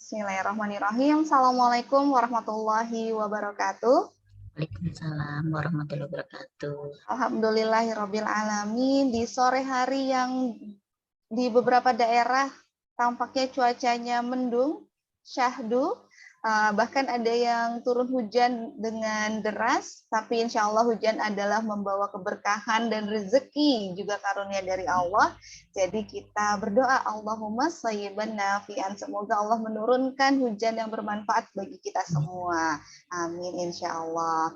Bismillahirrahmanirrahim. Assalamualaikum warahmatullahi wabarakatuh. Waalaikumsalam warahmatullahi wabarakatuh. Alhamdulillahirabbil alamin. Di sore hari yang di beberapa daerah tampaknya cuacanya mendung, syahdu, bahkan ada yang turun hujan dengan deras, tapi insya Allah hujan adalah membawa keberkahan dan rezeki juga karunia dari Allah. Jadi kita berdoa, Allahumma shayyiban nafi'an, semoga Allah menurunkan hujan yang bermanfaat bagi kita semua. Amin insya Allah.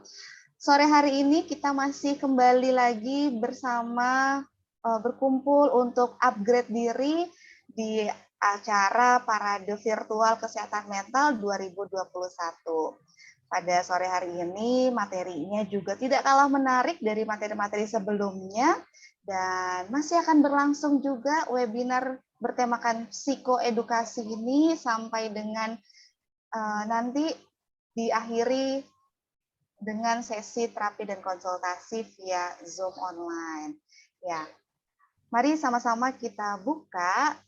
Sore hari ini kita masih kembali lagi bersama berkumpul untuk upgrade diri di acara Parade Virtual Kesehatan Mental 2021. Pada sore hari ini materinya juga tidak kalah menarik dari materi-materi sebelumnya dan masih akan berlangsung juga webinar bertemakan psikoedukasi ini sampai dengan nanti diakhiri dengan sesi terapi dan konsultasi via Zoom online. Ya, mari sama-sama kita buka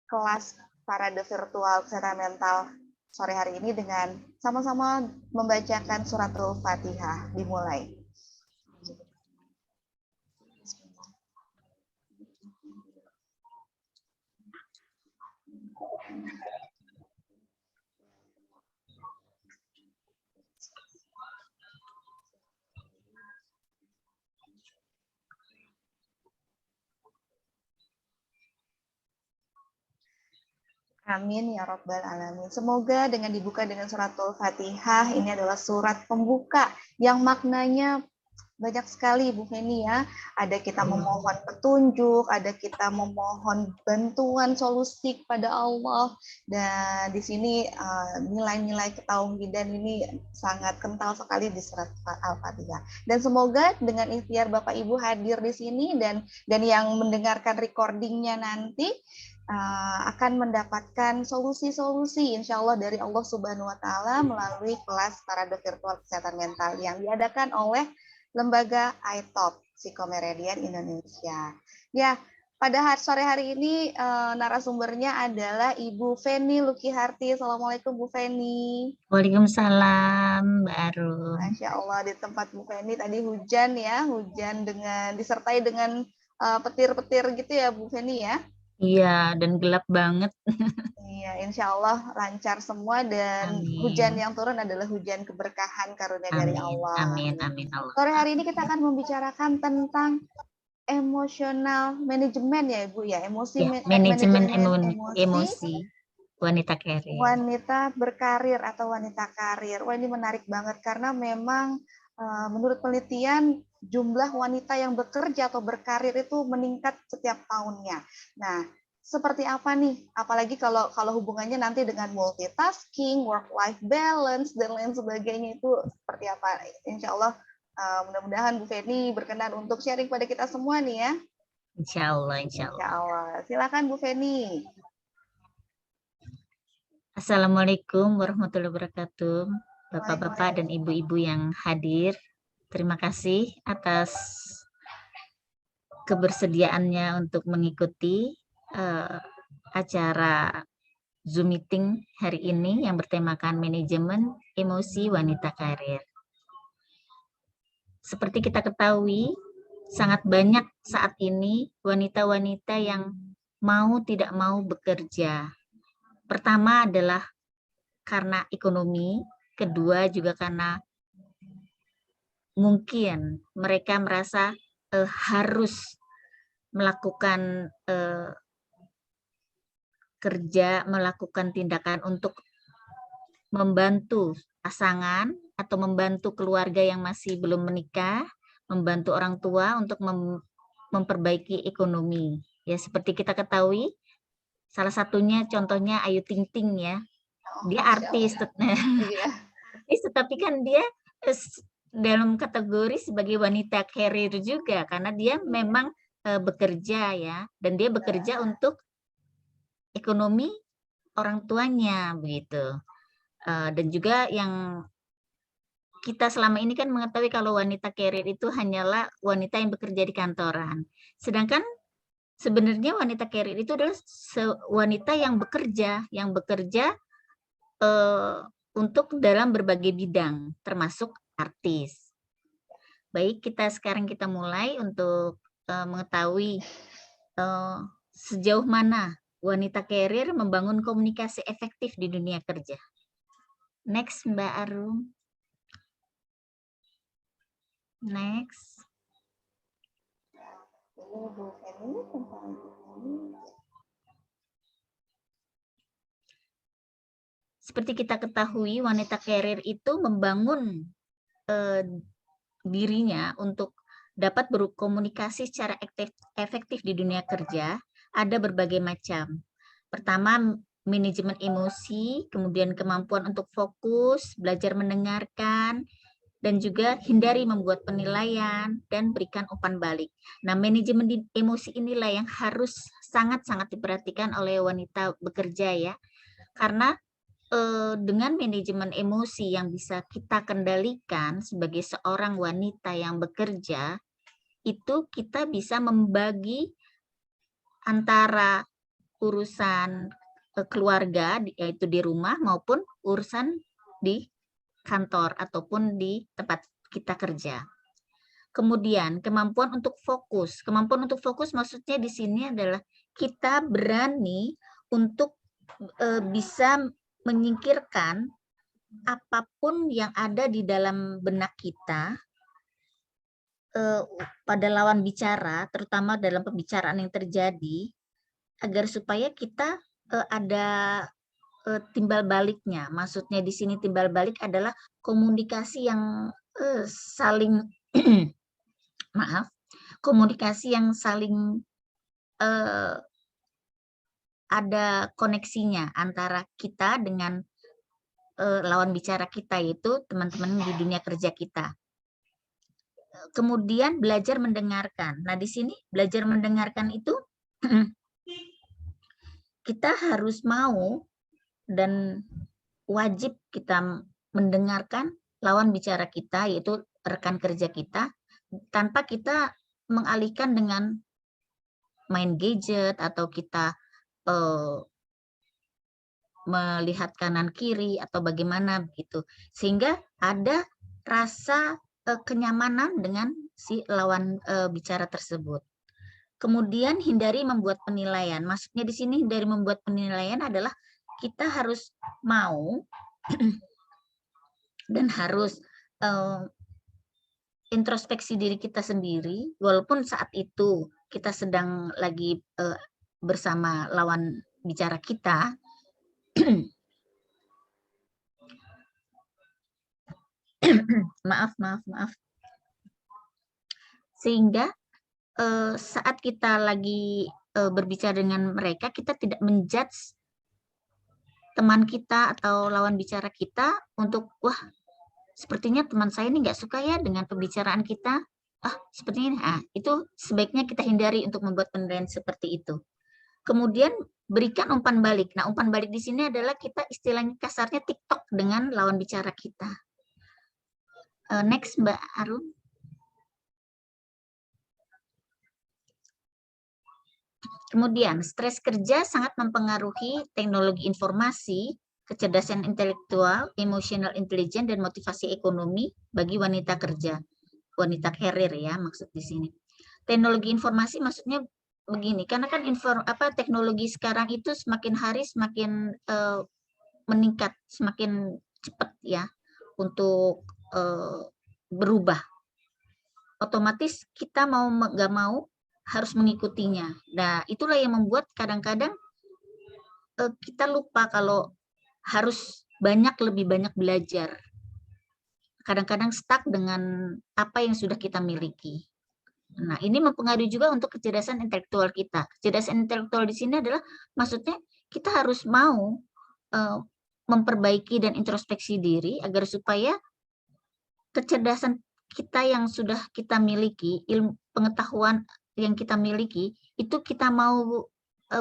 kelas Parade Virtual Kesehatan Mental sore hari ini dengan sama-sama membacakan suratul Fatihah. Dimulai. Amin ya Rabbal Alamin. Semoga dengan dibuka dengan suratul Fatihah, ini adalah surat pembuka yang maknanya banyak sekali Bu Feni ya. Ada kita memohon petunjuk, ada kita memohon bantuan solusi kepada Allah. Dan di sini nilai-nilai ketauhidan ini sangat kental sekali di surat Al-Fatihah. Dan semoga dengan ikhtiar Bapak Ibu hadir di sini dan yang mendengarkan recordingnya nanti akan mendapatkan solusi-solusi insya Allah dari Allah Subhanahu wa Ta'ala melalui kelas Parade Virtual Kesehatan Mental yang diadakan oleh Lembaga iTop Psikomeridian Indonesia. Ya, pada sore hari ini narasumbernya adalah Ibu Feni Lukiharti. Assalamualaikum Bu Feni. Waalaikumsalam Mbak Arum. Masya Allah, di tempat Bu Feni tadi hujan ya, hujan dengan disertai dengan petir-petir gitu ya Bu Feni ya. Iya, dan gelap banget. Iya, insya Allah lancar semua dan Amin. hujan yang turun adalah hujan keberkahan karunia dari Allah. Amin, amin Allah. Sore hari ini kita akan membicarakan tentang emosional manajemen ya Ibu ya, manajemen emosi emosi wanita karir. Wanita berkarir atau wanita karir. Wah, ini menarik banget karena memang menurut penelitian jumlah wanita yang bekerja atau berkarir itu meningkat setiap tahunnya. Nah, seperti apa nih? Apalagi kalau hubungannya nanti dengan multitasking, work-life balance dan lain sebagainya itu seperti apa? Insya Allah mudah-mudahan Bu Feni berkenan untuk sharing pada kita semua nih ya. Insya Allah, insya Allah. Insya Allah. Silakan Bu Feni. Assalamualaikum warahmatullahi wabarakatuh. Bapak-bapak dan ibu-ibu yang hadir, terima kasih atas kebersediaannya untuk mengikuti acara Zoom meeting hari ini yang bertemakan manajemen emosi wanita karir. Seperti kita ketahui, sangat banyak saat ini wanita-wanita yang mau tidak mau bekerja. Pertama adalah karena ekonomi, kedua juga karena mungkin mereka merasa harus melakukan kerja, melakukan tindakan untuk membantu pasangan atau membantu keluarga yang masih belum menikah, membantu orang tua untuk memperbaiki ekonomi. Ya, seperti kita ketahui, salah satunya contohnya Ayu Ting Ting ya. Dia artis, artis tetapi kan dia dalam kategori sebagai wanita karir juga karena dia memang bekerja ya, dan dia bekerja untuk ekonomi orang tuanya begitu. Dan juga yang kita selama ini kan mengetahui kalau wanita karir itu hanyalah wanita yang bekerja di kantoran. Sedangkan sebenarnya wanita karir itu adalah wanita yang bekerja untuk dalam berbagai bidang, termasuk artis. Baik, sekarang kita mulai untuk mengetahui sejauh mana wanita karir membangun komunikasi efektif di dunia kerja. Next, Mbak Arum. Next. Ini Bu Feni tentang ini. Seperti kita ketahui, wanita karir itu membangun dirinya untuk dapat berkomunikasi secara efektif di dunia kerja. Ada berbagai macam. Pertama, manajemen emosi, kemudian kemampuan untuk fokus, belajar mendengarkan, dan juga hindari membuat penilaian dan berikan umpan balik. Nah, manajemen emosi inilah yang harus sangat-sangat diperhatikan oleh wanita bekerja ya. Karena dengan manajemen emosi yang bisa kita kendalikan sebagai seorang wanita yang bekerja, itu kita bisa membagi antara urusan keluarga, yaitu di rumah, maupun urusan di kantor ataupun di tempat kita kerja. Kemudian kemampuan untuk fokus. Kemampuan untuk fokus maksudnya di sini adalah kita berani untuk bisa menyingkirkan apapun yang ada di dalam benak kita pada lawan bicara, terutama dalam pembicaraan yang terjadi, agar supaya kita ada timbal baliknya. Maksudnya di sini timbal balik adalah komunikasi yang saling maaf, komunikasi yang saling ada koneksinya antara kita dengan lawan bicara kita, yaitu teman-teman di dunia kerja kita. Kemudian belajar mendengarkan. Nah, di sini belajar mendengarkan itu kita harus mau dan wajib kita mendengarkan lawan bicara kita, yaitu rekan kerja kita, tanpa kita mengalihkan dengan main gadget atau kita melihat kanan kiri atau bagaimana begitu, sehingga ada rasa kenyamanan dengan si lawan bicara tersebut. Kemudian hindari membuat penilaian. Maksudnya di sini hindari membuat penilaian adalah kita harus mau dan harus introspeksi diri kita sendiri, walaupun saat itu kita sedang lagi bersama lawan bicara kita. maaf. Sehingga saat kita lagi berbicara dengan mereka, kita tidak menjudge teman kita atau lawan bicara kita untuk, wah, sepertinya teman saya ini nggak suka ya dengan pembicaraan kita. Seperti ini. Itu sebaiknya kita hindari untuk membuat penilaian seperti itu. Kemudian berikan umpan balik. Nah, umpan balik di sini adalah kita istilahnya kasarnya TikTok dengan lawan bicara kita. Next, Mbak Arum. Kemudian, stres kerja sangat mempengaruhi teknologi informasi, kecerdasan intelektual, emotional intelligence, dan motivasi ekonomi bagi wanita kerja. Wanita karir ya, maksud di sini. Teknologi informasi maksudnya begini, karena kan teknologi sekarang itu semakin hari semakin meningkat, semakin cepat ya untuk berubah. Otomatis kita mau nggak mau harus mengikutinya. Nah, itulah yang membuat kadang-kadang kita lupa kalau harus lebih banyak belajar. Kadang-kadang stuck dengan apa yang sudah kita miliki. Nah, ini mempengaruhi juga untuk kecerdasan intelektual kita. Kecerdasan intelektual di sini adalah maksudnya kita harus mau memperbaiki dan introspeksi diri agar supaya kecerdasan kita yang sudah kita miliki, ilmu pengetahuan yang kita miliki, itu kita mau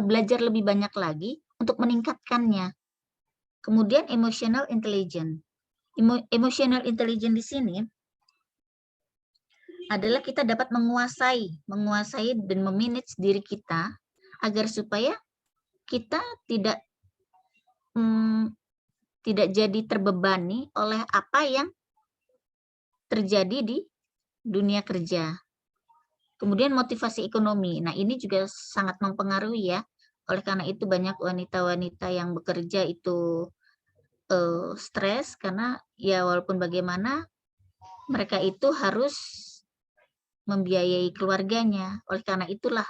belajar lebih banyak lagi untuk meningkatkannya. Kemudian emotional intelligence. Emotional intelligence di sini adalah kita dapat menguasai dan memanage diri kita agar supaya kita tidak tidak jadi terbebani oleh apa yang terjadi di dunia kerja. Kemudian motivasi ekonomi. Nah, ini juga sangat mempengaruhi ya. Oleh karena itu banyak wanita-wanita yang bekerja itu stres karena ya walaupun bagaimana mereka itu harus membiayai keluarganya. Oleh karena itulah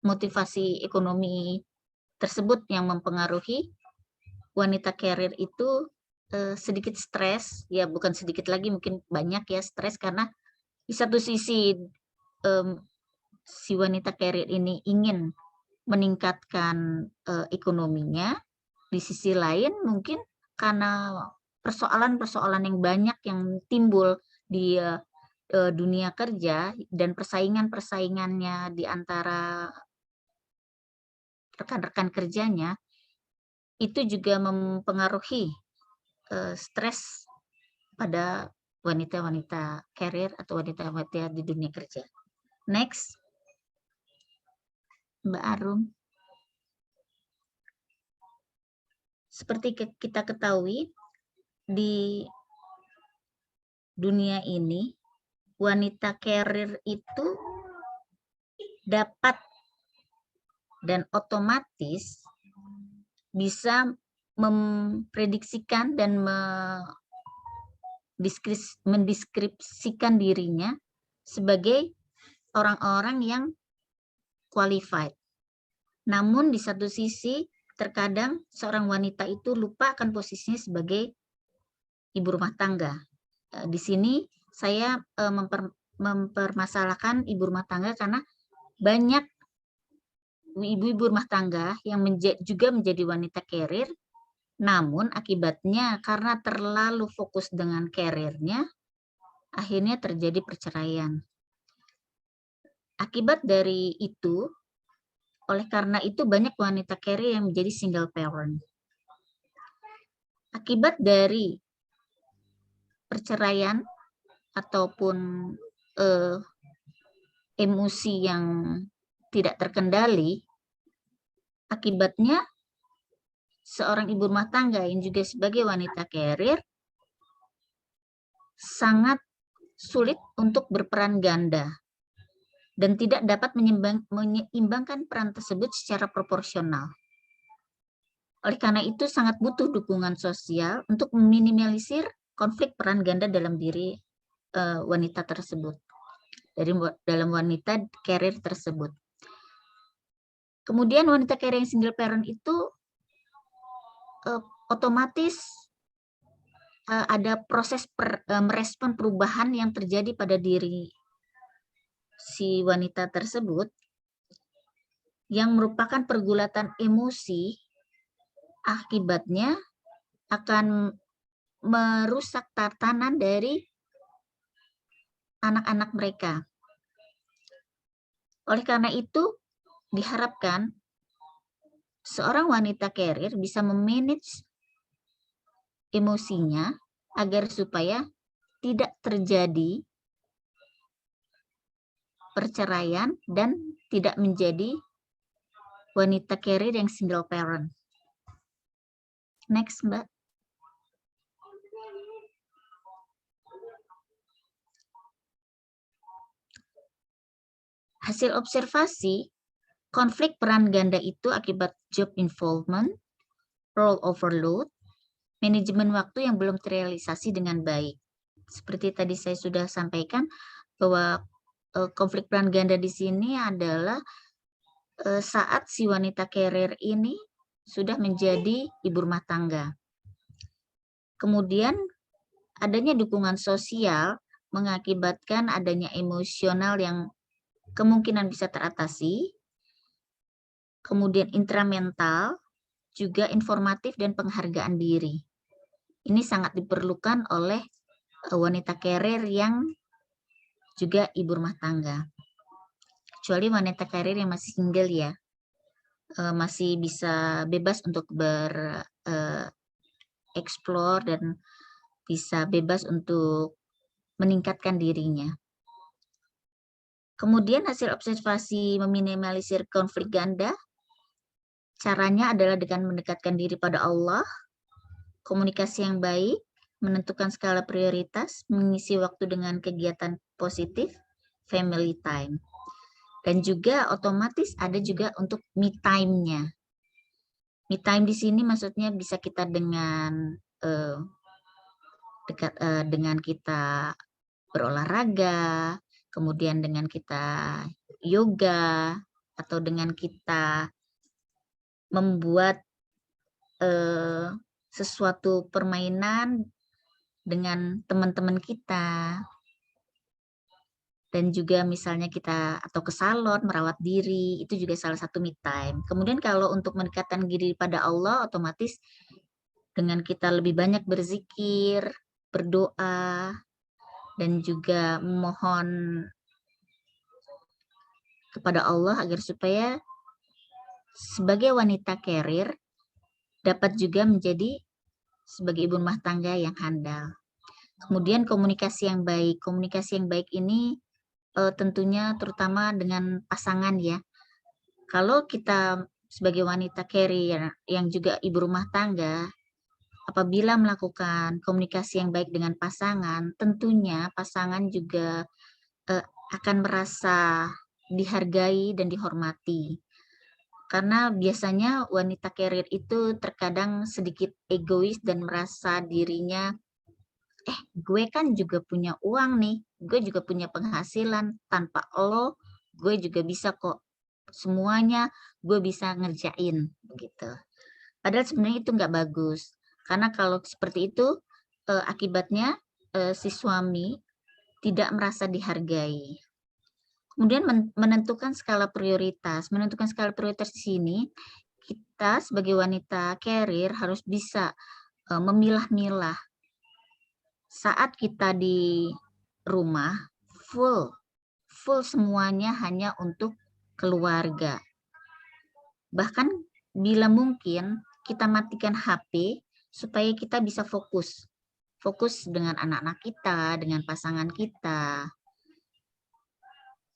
motivasi ekonomi tersebut yang mempengaruhi wanita karir itu sedikit stres, ya bukan sedikit lagi, mungkin banyak ya stres karena di satu sisi si wanita karir ini ingin meningkatkan ekonominya, di sisi lain mungkin karena persoalan-persoalan yang banyak yang timbul di dunia kerja dan persaingan-persaingannya di antara rekan-rekan kerjanya, itu juga mempengaruhi stres pada wanita-wanita karir atau wanita-wanita di dunia kerja. Next, Mbak Arum. Seperti kita ketahui, di dunia ini, wanita karir itu dapat dan otomatis bisa memprediksikan dan mendeskripsikan dirinya sebagai orang-orang yang qualified. Namun di satu sisi terkadang seorang wanita itu lupa akan posisinya sebagai ibu rumah tangga. Di sini saya mempermasalahkan ibu rumah tangga karena banyak ibu-ibu rumah tangga yang juga menjadi wanita karir, namun akibatnya karena terlalu fokus dengan karirnya, akhirnya terjadi perceraian. Akibat dari itu, oleh karena itu banyak wanita karir yang menjadi single parent. Akibat dari perceraian ataupun emosi yang tidak terkendali, akibatnya seorang ibu rumah tangga yang juga sebagai wanita karir sangat sulit untuk berperan ganda dan tidak dapat menyeimbangkan peran tersebut secara proporsional. Oleh karena itu sangat butuh dukungan sosial untuk meminimalisir konflik peran ganda dalam diri wanita tersebut, dalam wanita karir tersebut. Kemudian wanita karir yang single parent itu otomatis ada proses merespon perubahan yang terjadi pada diri si wanita tersebut yang merupakan pergulatan emosi, akibatnya akan merusak tatanan dari anak-anak mereka. Oleh karena itu, diharapkan seorang wanita karir bisa memanage emosinya agar supaya tidak terjadi perceraian dan tidak menjadi wanita karir yang single parent. Next, Mbak. Hasil observasi, konflik peran ganda itu akibat job involvement, role overload, manajemen waktu yang belum terrealisasi dengan baik. Seperti tadi saya sudah sampaikan bahwa konflik peran ganda di sini adalah saat si wanita karir ini sudah menjadi ibu rumah tangga. Kemudian adanya dukungan sosial mengakibatkan adanya emosional yang kemungkinan bisa teratasi. Kemudian intramental, juga informatif dan penghargaan diri. Ini sangat diperlukan oleh wanita karir yang juga ibu rumah tangga. Kecuali wanita karir yang masih single ya, masih bisa bebas untuk bereksplor dan bisa bebas untuk meningkatkan dirinya. Kemudian hasil observasi meminimalisir konflik ganda, caranya adalah dengan mendekatkan diri pada Allah, komunikasi yang baik, menentukan skala prioritas, mengisi waktu dengan kegiatan positif, family time. Dan juga otomatis ada juga untuk me time-nya. Me time di sini maksudnya bisa kita dengan dengan kita berolahraga, kemudian dengan kita yoga, atau dengan kita membuat sesuatu permainan dengan teman-teman kita. Dan juga misalnya kita atau ke salon, merawat diri, itu juga salah satu me time. Kemudian kalau untuk mendekatkan diri pada Allah, otomatis dengan kita lebih banyak berzikir, berdoa, dan juga mohon kepada Allah agar supaya sebagai wanita karir dapat juga menjadi sebagai ibu rumah tangga yang handal. Kemudian komunikasi yang baik. Komunikasi yang baik ini tentunya terutama dengan pasangan ya. Kalau kita sebagai wanita karir yang juga ibu rumah tangga, apabila melakukan komunikasi yang baik dengan pasangan, tentunya pasangan juga akan merasa dihargai dan dihormati. Karena biasanya wanita karir itu terkadang sedikit egois dan merasa dirinya, gue kan juga punya uang nih, gue juga punya penghasilan, tanpa lo gue juga bisa kok, semuanya gue bisa ngerjain, begitu. Padahal sebenarnya itu nggak bagus, karena kalau seperti itu akibatnya si suami tidak merasa dihargai. Kemudian menentukan skala prioritas. Menentukan skala prioritas di sini, kita sebagai wanita karir harus bisa memilah-milah. Saat kita di rumah, full semuanya hanya untuk keluarga. Bahkan bila mungkin kita matikan HP supaya kita bisa fokus. Fokus dengan anak-anak kita, dengan pasangan kita.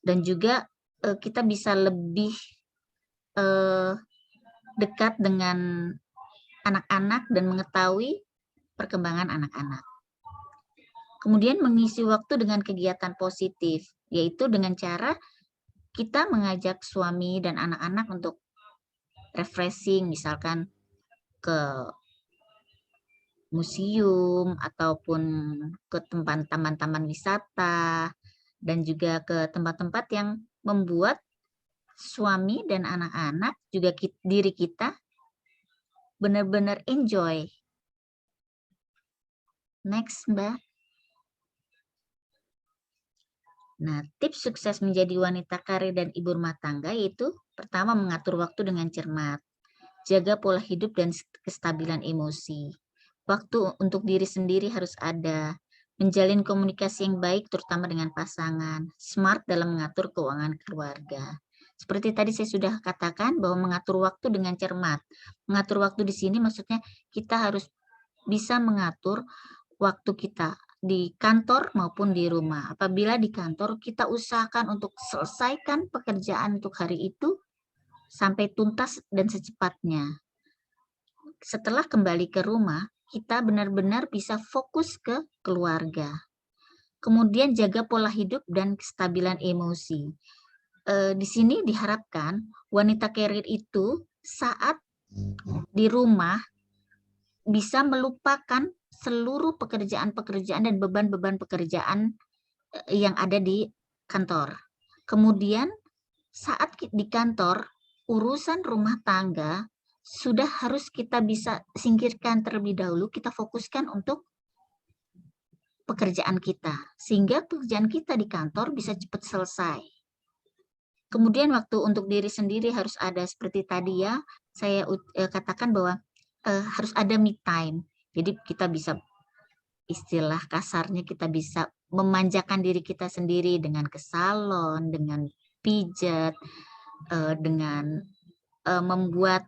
Dan juga kita bisa lebih dekat dengan anak-anak dan mengetahui perkembangan anak-anak. Kemudian mengisi waktu dengan kegiatan positif, yaitu dengan cara kita mengajak suami dan anak-anak untuk refreshing, misalkan ke museum ataupun ke taman-taman wisata, dan juga ke tempat-tempat yang membuat suami dan anak-anak juga diri kita benar-benar enjoy. Next, Mbak. Nah, tips sukses menjadi wanita karir dan ibu rumah tangga yaitu pertama mengatur waktu dengan cermat, jaga pola hidup dan kestabilan emosi. Waktu untuk diri sendiri harus ada, menjalin komunikasi yang baik terutama dengan pasangan, smart dalam mengatur keuangan keluarga. Seperti tadi saya sudah katakan bahwa mengatur waktu dengan cermat. Mengatur waktu di sini maksudnya kita harus bisa mengatur waktu kita di kantor maupun di rumah. Apabila di kantor kita usahakan untuk selesaikan pekerjaan untuk hari itu sampai tuntas dan secepatnya. Setelah kembali ke rumah, kita benar-benar bisa fokus ke keluarga. Kemudian jaga pola hidup dan kestabilan emosi. Di sini diharapkan wanita karir itu saat di rumah bisa melupakan seluruh pekerjaan-pekerjaan dan beban-beban pekerjaan yang ada di kantor. Kemudian saat di kantor, urusan rumah tangga sudah harus kita bisa singkirkan terlebih dahulu, kita fokuskan untuk pekerjaan kita, sehingga pekerjaan kita di kantor bisa cepat selesai. Kemudian waktu untuk diri sendiri harus ada, seperti tadi ya, saya katakan bahwa harus ada me time. Jadi kita bisa, istilah kasarnya kita bisa memanjakan diri kita sendiri dengan ke salon, dengan pijat, dengan membuat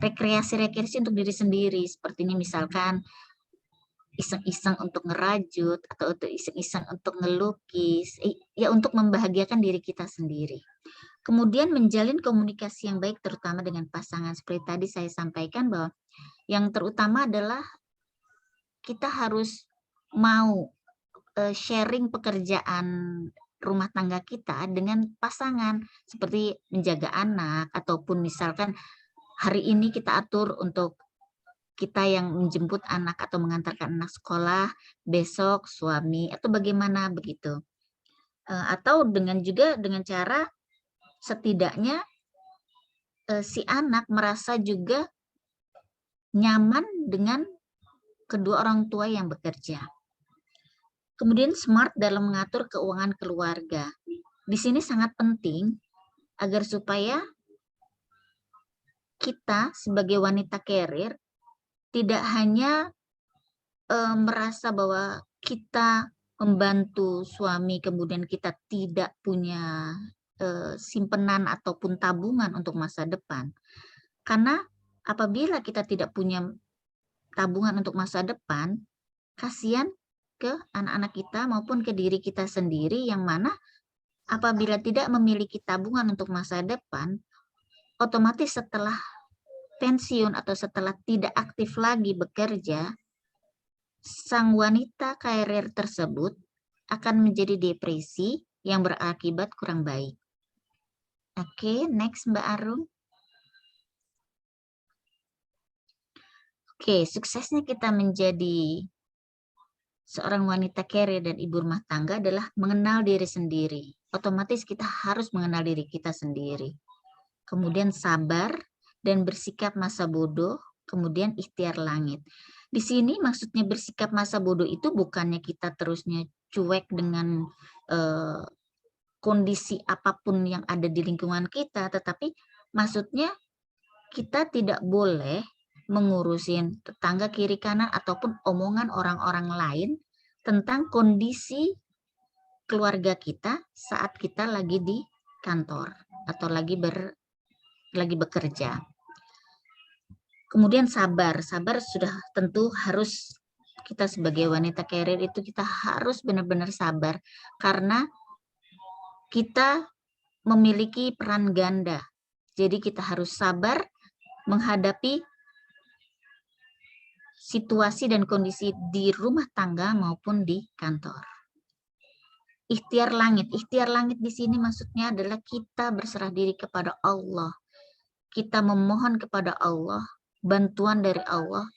rekreasi-rekreasi untuk diri sendiri. Seperti ini misalkan iseng-iseng untuk ngerajut atau untuk iseng-iseng untuk ngelukis, ya untuk membahagiakan diri kita sendiri. Kemudian menjalin komunikasi yang baik terutama dengan pasangan. Seperti tadi saya sampaikan bahwa Yang terutama adalah kita harus mau sharing pekerjaan rumah tangga kita dengan pasangan, seperti menjaga anak, ataupun misalkan hari ini kita atur untuk kita yang menjemput anak atau mengantarkan anak sekolah, besok suami, atau bagaimana begitu. Atau juga dengan cara setidaknya si anak merasa juga nyaman dengan kedua orang tua yang bekerja. Kemudian smart dalam mengatur keuangan keluarga. Di sini sangat penting agar supaya kita sebagai wanita karir tidak hanya merasa bahwa kita membantu suami, kemudian kita tidak punya simpenan ataupun tabungan untuk masa depan. Karena apabila kita tidak punya tabungan untuk masa depan, kasihan ke anak-anak kita maupun ke diri kita sendiri, yang mana apabila tidak memiliki tabungan untuk masa depan, otomatis setelah pensiun atau setelah tidak aktif lagi bekerja, sang wanita karir tersebut akan menjadi depresi yang berakibat kurang baik. Oke, next Mbak Arum. Oke, suksesnya kita menjadi seorang wanita karir dan ibu rumah tangga adalah mengenal diri sendiri. Otomatis kita harus mengenal diri kita sendiri. Kemudian sabar dan bersikap masa bodoh, kemudian ikhtiar langit. Di sini maksudnya bersikap masa bodoh itu bukannya kita terusnya cuek dengan kondisi apapun yang ada di lingkungan kita, tetapi maksudnya kita tidak boleh mengurusin tetangga kiri kanan ataupun omongan orang-orang lain tentang kondisi keluarga kita saat kita lagi di kantor atau lagi bekerja. Kemudian sabar sudah tentu harus, kita sebagai wanita karir itu kita harus benar-benar sabar karena kita memiliki peran ganda. Jadi kita harus sabar menghadapi situasi dan kondisi di rumah tangga maupun di kantor. Ikhtiar langit di sini maksudnya adalah kita berserah diri kepada Allah. Kita memohon kepada Allah, bantuan dari Allah.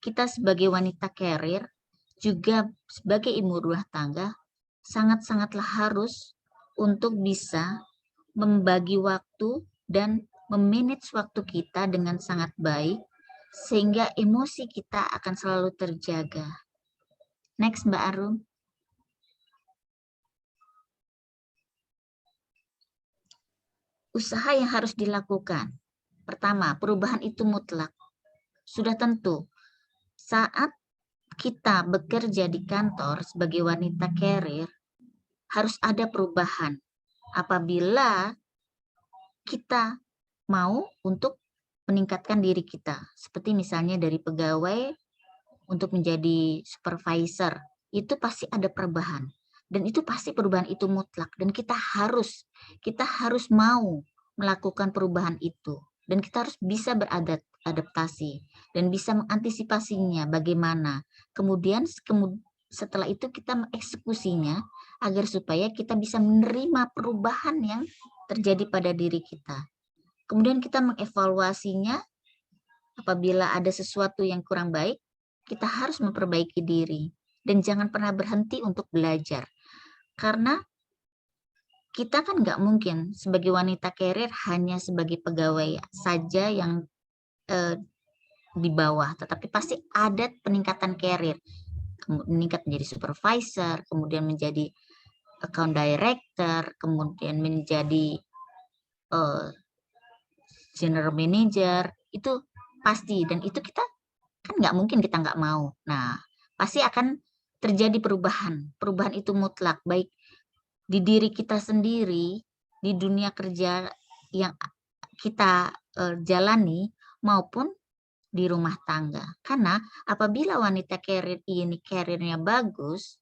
Kita sebagai wanita karir, juga sebagai ibu rumah tangga, sangat-sangatlah harus untuk bisa membagi waktu dan memanage waktu kita dengan sangat baik, sehingga emosi kita akan selalu terjaga. Next, Mbak Arum. Usaha yang harus dilakukan. Pertama, perubahan itu mutlak. Sudah tentu, saat kita bekerja di kantor sebagai wanita karir, harus ada perubahan. Apabila kita mau untuk meningkatkan diri kita, seperti misalnya dari pegawai untuk menjadi supervisor, itu pasti ada perubahan, dan itu pasti perubahan itu mutlak, dan kita harus mau melakukan perubahan itu, dan kita harus bisa beradaptasi dan bisa mengantisipasinya bagaimana. Kemudian setelah itu kita mengeksekusinya agar supaya kita bisa menerima perubahan yang terjadi pada diri kita. Kemudian kita mengevaluasinya. Apabila ada sesuatu yang kurang baik, kita harus memperbaiki diri dan jangan pernah berhenti untuk belajar. Karena kita kan nggak mungkin sebagai wanita karir hanya sebagai pegawai saja yang di bawah, tetapi pasti ada peningkatan karir, meningkat menjadi supervisor, kemudian menjadi account director, kemudian menjadi general manager, itu pasti, dan itu kita kan nggak mungkin kita nggak mau. Nah, pasti akan terjadi perubahan itu mutlak, baik di diri kita sendiri, di dunia kerja yang kita jalani, maupun di rumah tangga. Karena apabila wanita karir ini karirnya bagus,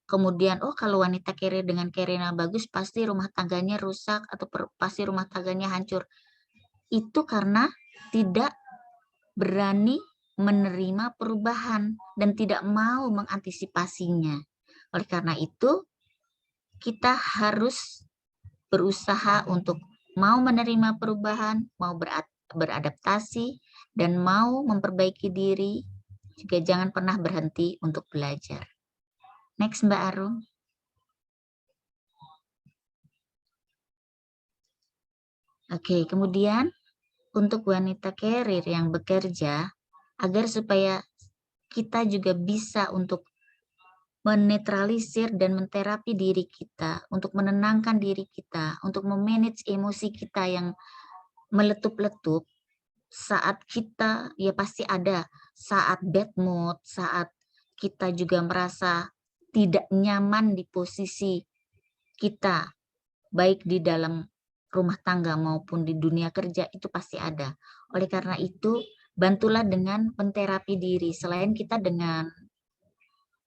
kemudian kalau wanita karir dengan karirnya bagus pasti rumah tangganya rusak atau pasti rumah tangganya hancur. Itu karena tidak berani menerima perubahan dan tidak mau mengantisipasinya. Oleh karena itu, kita harus berusaha untuk mau menerima perubahan, mau beradaptasi, dan mau memperbaiki diri, juga jangan pernah berhenti untuk belajar. Next, Mbak Arum. Oke, kemudian untuk wanita karir yang bekerja, agar supaya kita juga bisa untuk menetralisir dan menterapi diri kita, untuk menenangkan diri kita, untuk memanage emosi kita yang meletup-letup, saat kita, ya pasti ada saat bad mood, saat kita juga merasa tidak nyaman di posisi kita, baik di dalam rumah tangga maupun di dunia kerja, itu pasti ada. Oleh karena itu, bantulah dengan menterapi diri. Selain kita dengan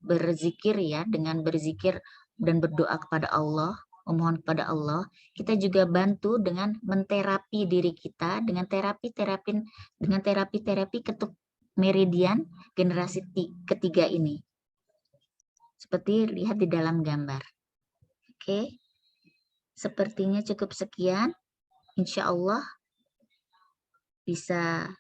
berzikir ya, dengan berzikir dan berdoa kepada Allah, memohon kepada Allah, kita juga bantu dengan menterapi diri kita dengan terapi ketuk meridian generasi ketiga ini. Seperti lihat di dalam gambar. Oke. Sepertinya cukup sekian. Insya Allah bisa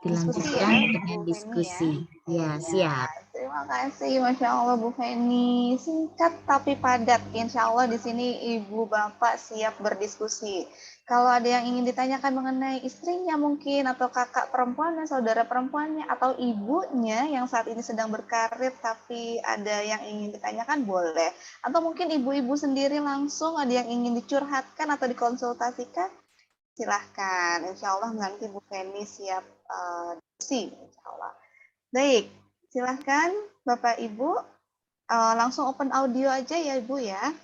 dilanjutkan dengan diskusi. Ya, siap. Terima kasih, Masya Allah Bu Feni. Singkat tapi padat. Insya Allah di sini Ibu Bapak siap berdiskusi. Kalau ada yang ingin ditanyakan mengenai istrinya mungkin, atau kakak perempuannya, saudara perempuannya, atau ibunya yang saat ini sedang berkarir tapi ada yang ingin ditanyakan, boleh. Atau mungkin ibu-ibu sendiri langsung ada yang ingin dicurhatkan atau dikonsultasikan, silahkan. Insya Allah nanti Bu Feni siap diskusi. Insya Allah. Baik, silahkan Bapak Ibu. Langsung open audio aja ya Ibu ya.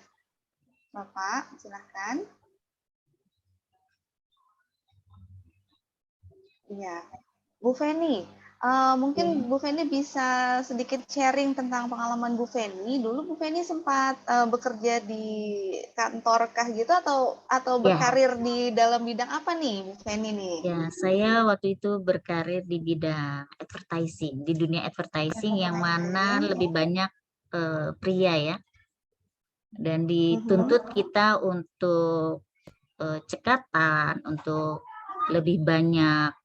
Bapak, silahkan. Iya, Bu Feni, mungkin Bu Feni bisa sedikit sharing tentang pengalaman Bu Feni. Dulu Bu Feni sempat bekerja di kantor kah gitu, atau berkarir di dalam bidang apa nih Bu Feni nih? Ya, saya waktu itu berkarir di bidang advertising, di dunia advertising yang mana lebih banyak pria ya. Dan dituntut kita untuk cekatan, untuk lebih banyak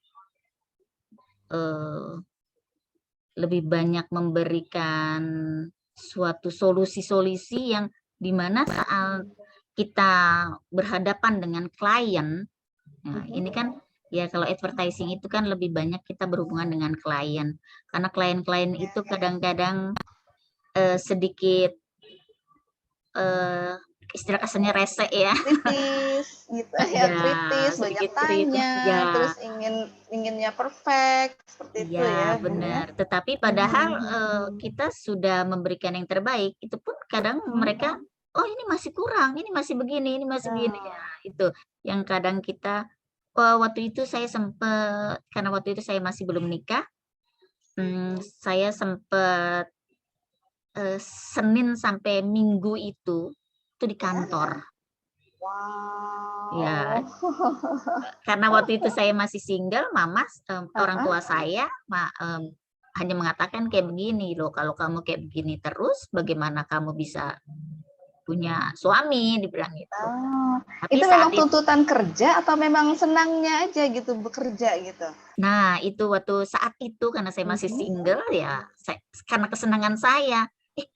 memberikan suatu solusi-solusi yang dimana saat kita berhadapan dengan klien, nah ini kan ya kalau advertising itu kan lebih banyak kita berhubungan dengan klien, karena klien-klien itu kadang-kadang sedikit istilah kasarnya rese ya. Kritis gitu ya, kritis, banyak tanya, ya. Terus inginnya perfect seperti itu ya, Bu ya. Benar. Tetapi padahal kita sudah memberikan yang terbaik, itu pun kadang mereka, oh ini masih kurang, ini masih begini, ini masih begini. Ya, itu yang kadang kita, waktu itu saya sempat, karena waktu itu saya masih belum nikah, saya sempat Senin sampai Minggu itu di kantor. Wow. Ya, karena waktu itu saya masih single, mama, orang tua saya hanya mengatakan kayak begini loh, kalau kamu kayak begini terus, bagaimana kamu bisa punya suami, dibilang gitu. Tapi itu memang tuntutan kerja atau memang senangnya aja gitu bekerja gitu? Nah, itu waktu saat itu karena saya masih single ya, karena kesenangan saya,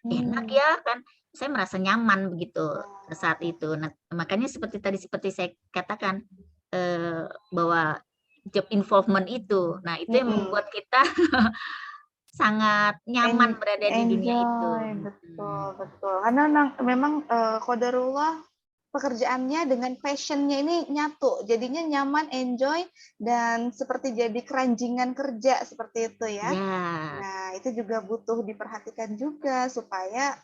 enak ya kan, saya merasa nyaman begitu saat itu. Nah, makanya seperti saya katakan bahwa job involvement itu, nah itu yang membuat kita sangat nyaman berada di dunia itu. Betul. Karena memang qadarullah pekerjaannya dengan passion-nya ini nyatu, jadinya nyaman, enjoy, dan seperti jadi keranjingan kerja seperti itu ya. Nah, itu juga butuh diperhatikan juga supaya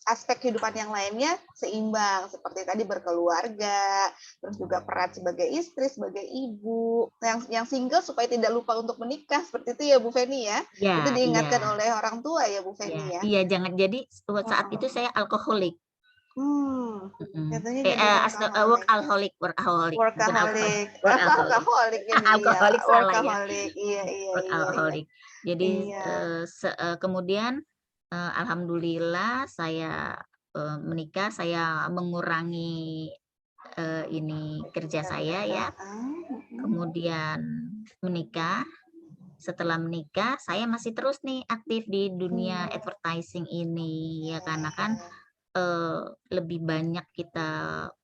aspek kehidupan yang lainnya seimbang, seperti tadi berkeluarga, terus juga peran sebagai istri, sebagai ibu. Yang single supaya tidak lupa untuk menikah, seperti itu ya Bu Feni ya. Itu diingatkan oleh orang tua ya Bu Feni ya. Iya, jangan jadi saat itu saya alkoholik. Jatuhnya jadi workaholic. workaholic, bukan alkoholik. Workaholic. Alkoholik jadi ya. Alkoholik salah ya. Workaholic. Iya. Workaholic. Jadi Iya. kemudian alhamdulillah saya menikah, saya mengurangi ini kerja saya ya. Kemudian menikah. Setelah menikah, saya masih terus nih aktif di dunia advertising ini ya, karena kan lebih banyak kita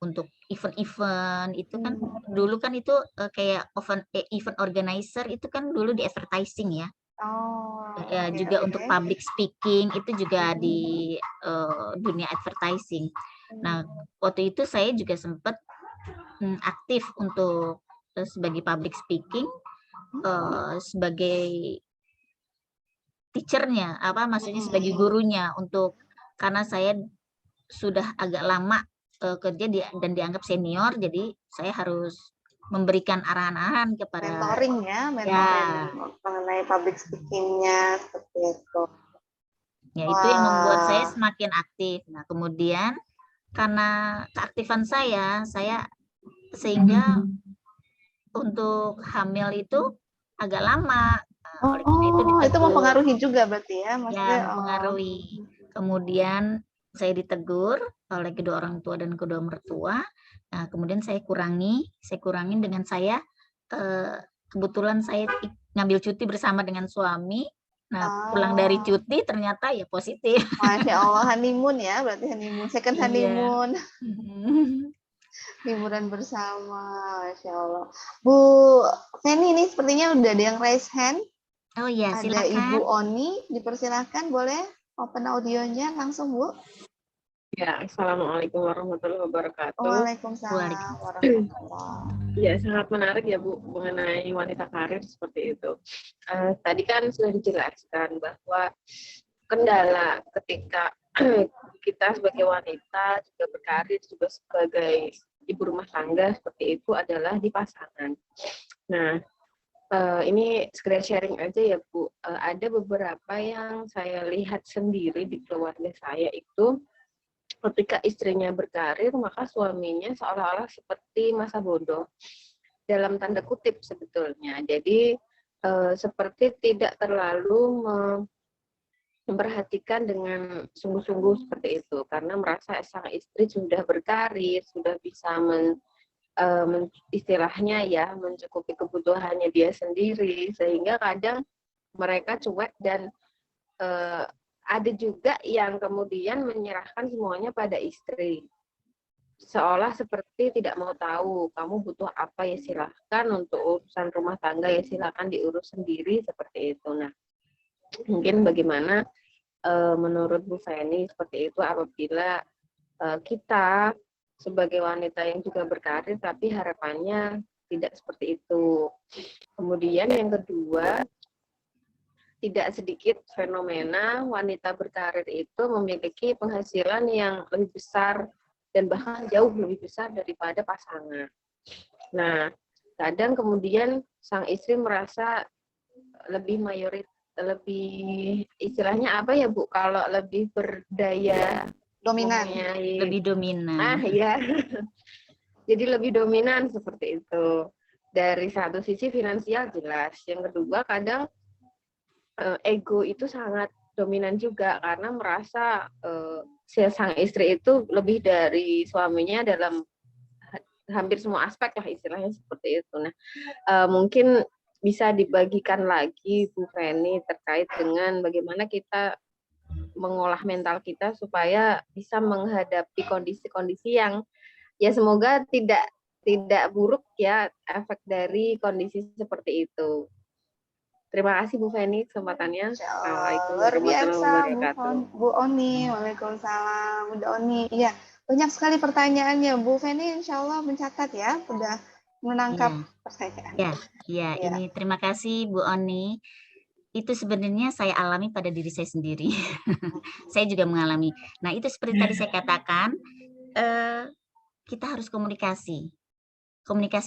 untuk event-event itu kan dulu kan itu kayak event organizer itu kan dulu di advertising ya. Ya, juga untuk public speaking itu juga di dunia advertising. Nah, waktu itu saya juga sempat aktif untuk sebagai public speaking, sebagai teachernya, maksudnya sebagai gurunya, untuk karena saya sudah agak lama kerja dan dianggap senior, jadi saya harus memberikan arahan-arahan kepada mentoring mengenai public speaking-nya seperti itu. Ya, itu yang membuat saya semakin aktif. Nah, kemudian karena keaktifan saya sehingga untuk hamil itu agak lama. Itu mempengaruhi juga berarti ya, maksudnya. Ya, mempengaruhi. Kemudian saya ditegur oleh kedua orang tua dan kedua mertua. Nah, kemudian saya kurangin dengan saya kebetulan saya ngambil cuti bersama dengan suami. Nah, pulang dari cuti ternyata ya positif. Masya Allah, honeymoon ya, berarti honeymoon, second honeymoon. Liburan bersama, Masya Allah. Bu Feni, ini sepertinya udah ada yang raise hand. Oh iya, silakan. Ada Ibu Oni, dipersilahkan, boleh open audionya langsung, Bu. Ya, Assalamualaikum warahmatullahi wabarakatuh. Waalaikumsalam warahmatullahi wabarakatuh. Ya, sangat menarik ya Bu, mengenai wanita karir seperti itu. Tadi kan sudah dijelaskan bahwa kendala ketika kita sebagai wanita juga berkarir, juga sebagai ibu rumah tangga seperti itu adalah di pasangan. Nah, ini sekedar sharing aja ya Bu, ada beberapa yang saya lihat sendiri di keluarga saya itu, ketika istrinya berkarir, maka suaminya seolah-olah seperti masa bodoh, dalam tanda kutip sebetulnya. Jadi seperti tidak terlalu memperhatikan dengan sungguh-sungguh seperti itu, karena merasa sang istri sudah berkarir, sudah bisa istilahnya ya mencukupi kebutuhannya dia sendiri, sehingga kadang mereka cuek dan ada juga yang kemudian menyerahkan semuanya pada istri. Seolah seperti tidak mau tahu, kamu butuh apa ya silahkan, untuk urusan rumah tangga ya silahkan diurus sendiri, seperti itu. Nah, mungkin bagaimana menurut Bu Feni seperti itu apabila kita sebagai wanita yang juga berkarir tapi harapannya tidak seperti itu. Kemudian yang kedua, tidak sedikit fenomena wanita berkarir itu memiliki penghasilan yang lebih besar dan bahkan jauh lebih besar daripada pasangan. Nah, kadang kemudian sang istri merasa lebih lebih istilahnya apa ya Bu, kalau lebih berdaya dominan, lebih dominan. Ya. Jadi lebih dominan seperti itu. Dari satu sisi finansial jelas, yang kedua kadang ego itu sangat dominan juga, karena merasa sang istri itu lebih dari suaminya dalam hampir semua aspek lah, istilahnya seperti itu. Nah, mungkin bisa dibagikan lagi Bu Feni terkait dengan bagaimana kita mengolah mental kita supaya bisa menghadapi kondisi-kondisi yang ya semoga tidak buruk ya, efek dari kondisi seperti itu. Terima kasih Bu Feni kesempatannya. Assalamualaikum warahmatullahi wabarakatuh. Bu Oni, waalaikumsalam. Bu Oni, iya banyak sekali pertanyaannya. Bu Feni insya Allah mencatat ya, sudah menangkap pertanyaan. Ya, ini terima kasih Bu Oni. Itu sebenarnya saya alami pada diri saya sendiri. Saya juga mengalami. Nah, itu seperti tadi saya katakan, kita harus komunikasi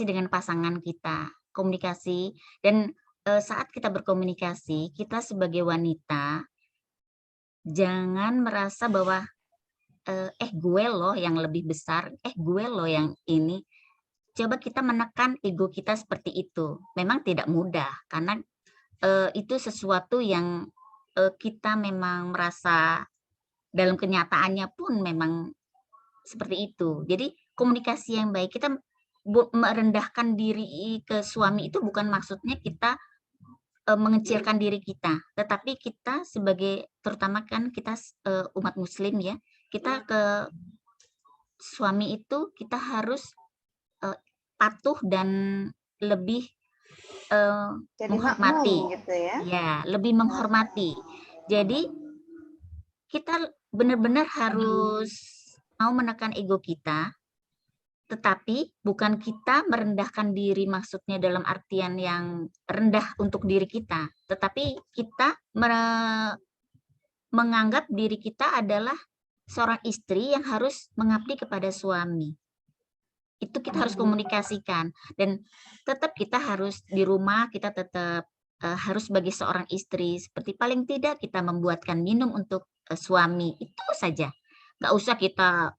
dengan pasangan kita, komunikasi. Dan saat kita berkomunikasi, kita sebagai wanita jangan merasa bahwa gue loh yang lebih besar, gue loh yang ini. Coba kita menekan ego kita seperti itu. Memang tidak mudah, karena itu sesuatu yang kita memang merasa dalam kenyataannya pun memang seperti itu. Jadi komunikasi yang baik, kita merendahkan diri ke suami itu bukan maksudnya kita mengecilkan diri kita, tetapi kita sebagai, terutama kan kita umat muslim ya, kita ke suami itu kita harus patuh dan lebih Jadi menghormati, makmum gitu ya. ya lebih menghormati. Jadi kita benar-benar harus mau menekan ego kita, tetapi bukan kita merendahkan diri, maksudnya dalam artian yang rendah untuk diri kita, tetapi kita menganggap diri kita adalah seorang istri yang harus mengabdi kepada suami. Itu kita harus komunikasikan, dan tetap kita harus di rumah, kita tetap harus sebagai seorang istri, seperti paling tidak kita membuatkan minum untuk suami, itu saja. Nggak usah kita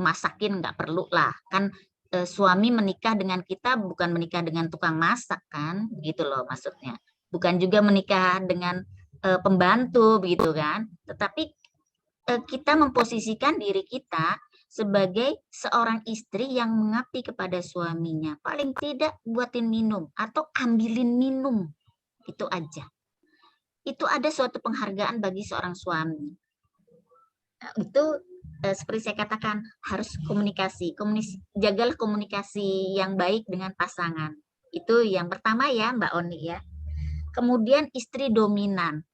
masakin, nggak perlu lah. Kan suami menikah dengan kita bukan menikah dengan tukang masak kan, gitu loh maksudnya. Bukan juga menikah dengan pembantu, begitu kan. Tetapi kita memposisikan diri kita sebagai seorang istri yang mengabdi kepada suaminya. Paling tidak buatin minum atau ambilin minum. Itu aja. Itu ada suatu penghargaan bagi seorang suami. Nah, itu seperti saya katakan, harus komunikasi. Jagalah komunikasi yang baik dengan pasangan. Itu yang pertama ya Mbak Oni ya. Kemudian istri dominan.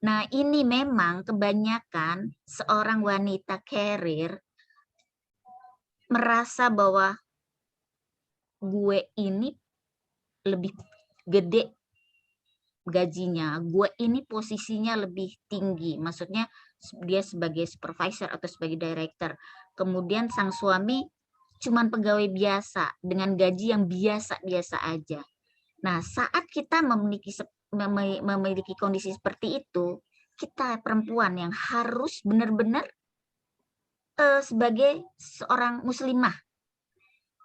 Nah, ini memang kebanyakan seorang wanita karir merasa bahwa gue ini lebih gede gajinya, gue ini posisinya lebih tinggi, maksudnya dia sebagai supervisor atau sebagai director. Kemudian sang suami cuman pegawai biasa dengan gaji yang biasa-biasa aja. Nah, saat kita memiliki kondisi seperti itu, kita perempuan yang harus benar-benar sebagai seorang muslimah.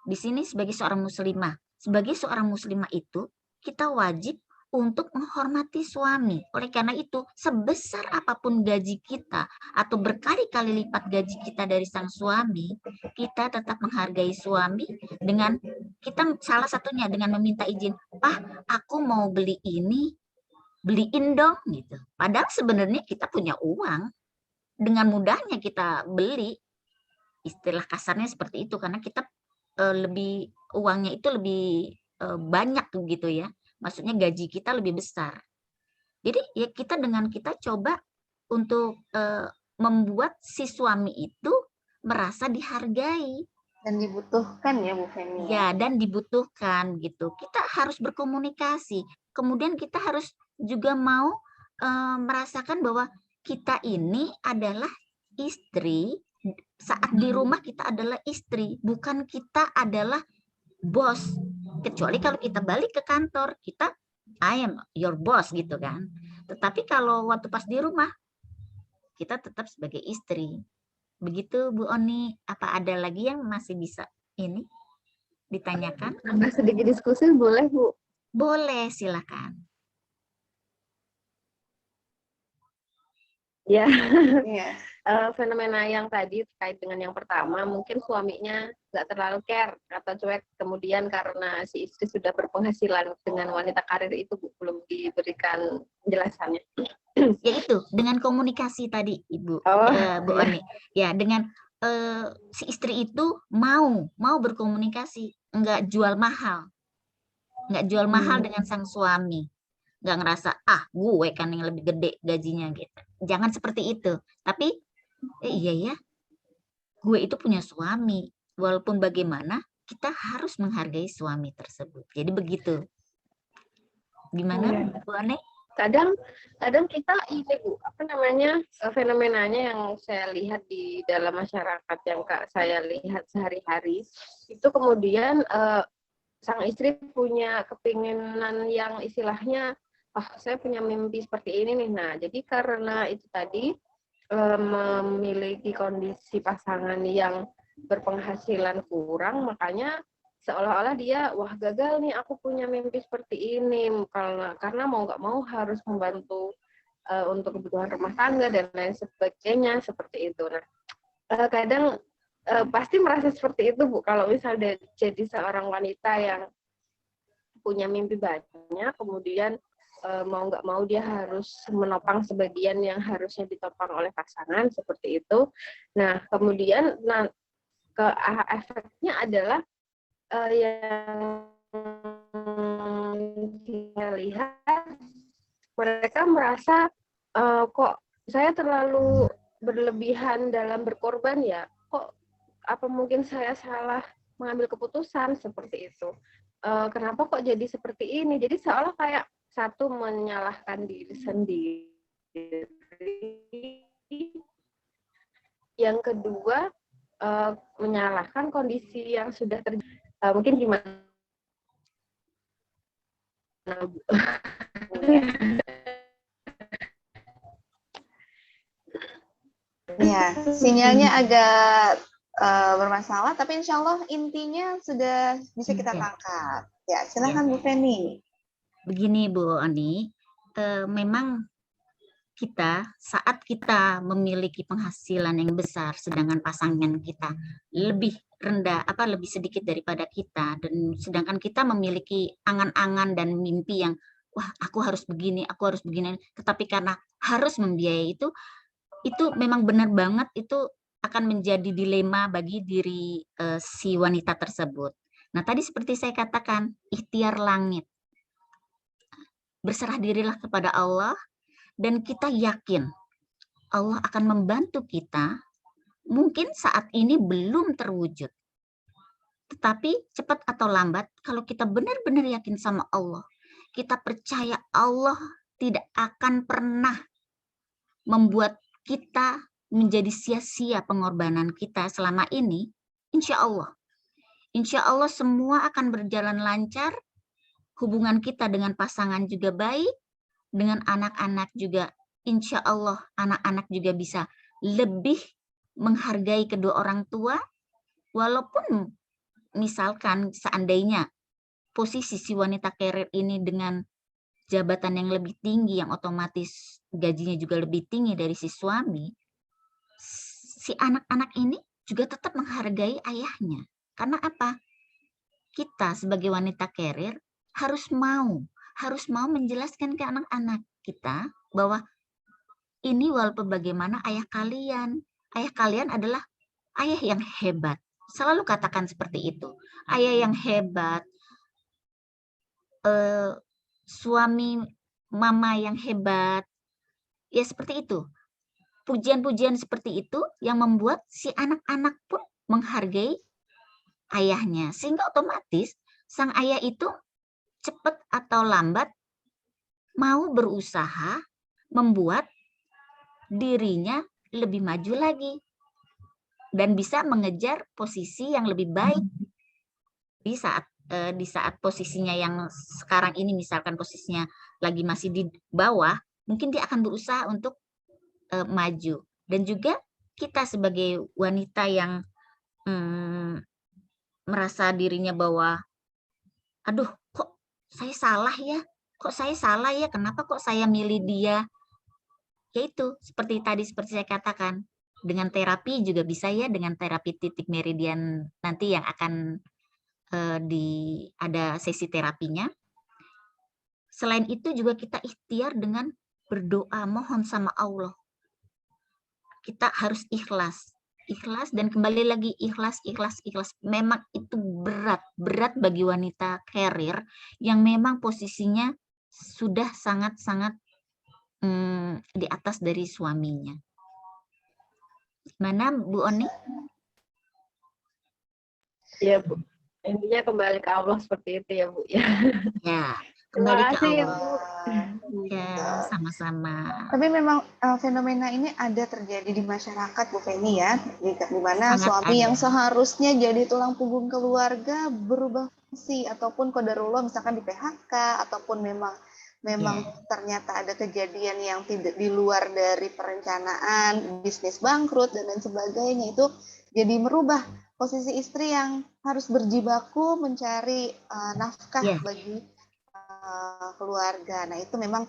Di sini sebagai seorang muslimah. Sebagai seorang muslimah itu, kita wajib untuk menghormati suami. Oleh karena itu, sebesar apapun gaji kita atau berkali-kali lipat gaji kita dari sang suami, kita tetap menghargai suami dengan kita salah satunya dengan meminta izin, "Pak, aku mau beli ini, beliin dong," gitu. Padahal sebenarnya kita punya uang, dengan mudahnya kita beli. Istilah kasarnya seperti itu, karena kita lebih uangnya itu lebih banyak gitu ya. Maksudnya gaji kita lebih besar. Jadi ya kita coba untuk membuat si suami itu merasa dihargai Dan dibutuhkan ya Bu Feni. ya, dan dibutuhkan gitu. Kita harus berkomunikasi. Kemudian kita harus juga mau merasakan bahwa kita ini adalah istri. Saat di rumah kita adalah istri, bukan kita adalah bos. Kecuali kalau kita balik ke kantor, kita I am your boss gitu kan. Tetapi kalau waktu pas di rumah, kita tetap sebagai istri. Begitu Bu Oni, apa ada lagi yang masih bisa ini ditanyakan? Tambah sedikit diskusi boleh Bu? Boleh, silakan. Ya. Iya. Fenomena yang tadi terkait dengan yang pertama, mungkin suaminya nggak terlalu care atau cuek, kemudian karena si istri sudah berpenghasilan dengan wanita karir itu Bu, belum diberikan penjelasannya. Ya itu, dengan komunikasi tadi Ibu, Bu Oni. Ya, dengan si istri itu mau berkomunikasi, nggak jual mahal. Nggak jual mahal dengan sang suami. Nggak ngerasa, gue kan yang lebih gede gajinya gitu. Jangan seperti itu. Tapi, iya ya, gue itu punya suami. Walaupun bagaimana, kita harus menghargai suami tersebut. Jadi begitu. Gimana, Bu Ane? Kadang kita ini Bu, fenomenanya yang saya lihat di dalam masyarakat yang saya lihat sehari-hari, itu kemudian sang istri punya kepinginan yang istilahnya, saya punya mimpi seperti ini nih. Nah, jadi karena itu tadi memiliki kondisi pasangan yang berpenghasilan kurang, makanya seolah-olah dia, wah gagal nih aku punya mimpi seperti ini, karena mau nggak mau harus membantu untuk kebutuhan rumah tangga dan lain sebagainya, seperti itu. Nah, kadang pasti merasa seperti itu, Bu, kalau misalnya jadi seorang wanita yang punya mimpi banyak, kemudian mau nggak mau dia harus menopang sebagian yang harusnya ditopang oleh pasangan, seperti itu. Nah, kemudian efeknya adalah yang saya lihat, mereka merasa kok saya terlalu berlebihan dalam berkorban ya, kok apa mungkin saya salah mengambil keputusan, seperti itu. Kenapa kok jadi seperti ini? Jadi seolah kayak satu menyalahkan diri sendiri, yang kedua menyalahkan kondisi yang sudah terjadi. Mungkin gimana, Bu? Ya, sinyalnya agak bermasalah, tapi insya Allah intinya sudah bisa kita tangkap. Ya, silakan Bu Feni. Begini Bu Oni, memang saat kita memiliki penghasilan yang besar, sedangkan pasangan kita lebih rendah, lebih sedikit daripada kita, dan sedangkan kita memiliki angan-angan dan mimpi yang, wah aku harus begini, tetapi karena harus membiayai itu memang benar banget, itu akan menjadi dilema bagi diri si wanita tersebut. Nah, tadi seperti saya katakan, ikhtiar langit. Berserah dirilah kepada Allah, dan kita yakin Allah akan membantu kita. Mungkin saat ini belum terwujud, tetapi cepat atau lambat, kalau kita benar-benar yakin sama Allah, kita percaya Allah tidak akan pernah membuat kita menjadi sia-sia pengorbanan kita selama ini, insya Allah semua akan berjalan lancar, hubungan kita dengan pasangan juga baik, dengan anak-anak juga, insya Allah anak-anak juga bisa lebih menghargai kedua orang tua, walaupun misalkan seandainya posisi si wanita karir ini dengan jabatan yang lebih tinggi, yang otomatis gajinya juga lebih tinggi dari si suami, si anak-anak ini juga tetap menghargai ayahnya. Karena apa? Kita sebagai wanita karir harus mau menjelaskan ke anak-anak kita bahwa ini walaupun bagaimana ayah kalian adalah ayah yang hebat. Selalu katakan seperti itu. Ayah yang hebat, suami mama yang hebat, ya seperti itu. Pujian-pujian seperti itu yang membuat si anak-anak pun menghargai ayahnya. Sehingga otomatis sang ayah itu cepat atau lambat mau berusaha membuat dirinya lebih maju lagi dan bisa mengejar posisi yang lebih baik di saat posisinya yang sekarang ini, misalkan posisinya lagi masih di bawah, mungkin dia akan berusaha untuk maju. Dan juga kita sebagai wanita yang merasa dirinya bahwa, aduh kok saya salah ya, kenapa kok saya milih dia? Yaitu seperti saya katakan, dengan terapi juga bisa ya, dengan terapi titik meridian nanti yang akan ada sesi terapinya. Selain itu juga kita ikhtiar dengan berdoa, mohon sama Allah. Kita harus ikhlas dan kembali lagi ikhlas. Memang itu berat bagi wanita karir yang memang posisinya sudah sangat-sangat di atas dari suaminya. Mana Bu Oni? Ya Bu, intinya kembali ke Allah seperti itu ya Bu ya. Ya, Terima kembali ke kasih Allah. Bu. Ya, sama-sama. Tapi memang fenomena ini ada terjadi di masyarakat Bu Feni ya, di mana suami yang seharusnya jadi tulang punggung keluarga berubah fungsi, ataupun qadarullah misalkan di PHK, ataupun memang memang ternyata ada kejadian yang tidak di luar dari perencanaan, bisnis bangkrut dan lain sebagainya, itu jadi merubah posisi istri yang harus berjibaku mencari nafkah Ya, bagi keluarga. Nah, itu memang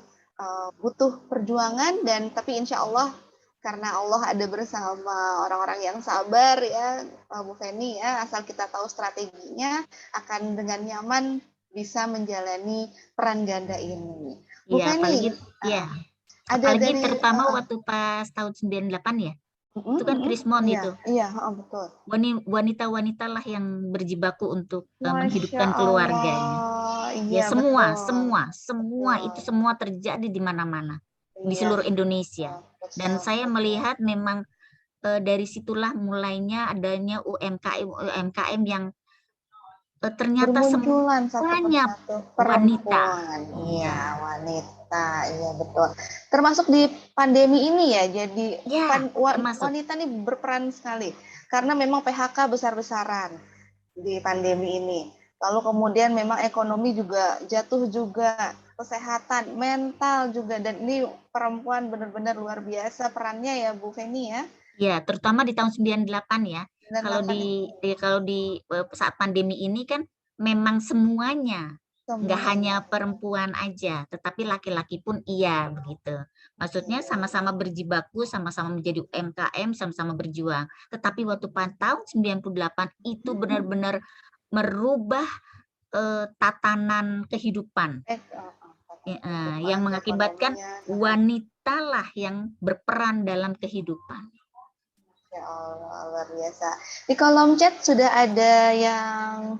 butuh perjuangan dan tapi insya Allah karena Allah ada bersama orang-orang yang sabar ya, Bu Feni ya, asal kita tahu strateginya akan dengan nyaman bisa menjalani peran ganda ini. Bu ya, Feni, apalagi ya, ada apalagi dari terutama waktu pas tahun 98 ya. Itu kan Krismon iya, itu. iya, betul. Wanita-wanita lah yang berjibaku untuk Masya menghidupkan keluarganya. Allah, Ya iya semua betul. itu semua terjadi di mana-mana di Iya, seluruh Indonesia. Dan betul, saya betul. melihat memang dari situlah mulainya adanya UMKM yang ternyata Bermunculan satu semuanya persatu wanita. perempuan. Iya, wanita. Iya, betul. Termasuk di pandemi ini ya, jadi Ya, termasuk. wanita nih berperan sekali. Karena memang PHK besar-besaran di pandemi ini. Lalu kemudian memang ekonomi juga jatuh juga, kesehatan, mental juga. Dan ini perempuan benar-benar luar biasa perannya ya, Bu Feni ya. Ya, terutama di tahun 98 ya. Kalau 98 di saat pandemi ini kan memang semuanya, nggak hanya semuanya. perempuan aja, tetapi laki-laki pun iya begitu. Maksudnya sama-sama berjibaku, sama-sama menjadi UMKM, sama-sama berjuang. Tetapi waktu tahun 98 itu benar-benar merubah tatanan kehidupan. Yang mengakibatkan wanita lah yang berperan dalam kehidupan. Ya Allah, luar biasa. Di kolom chat sudah ada yang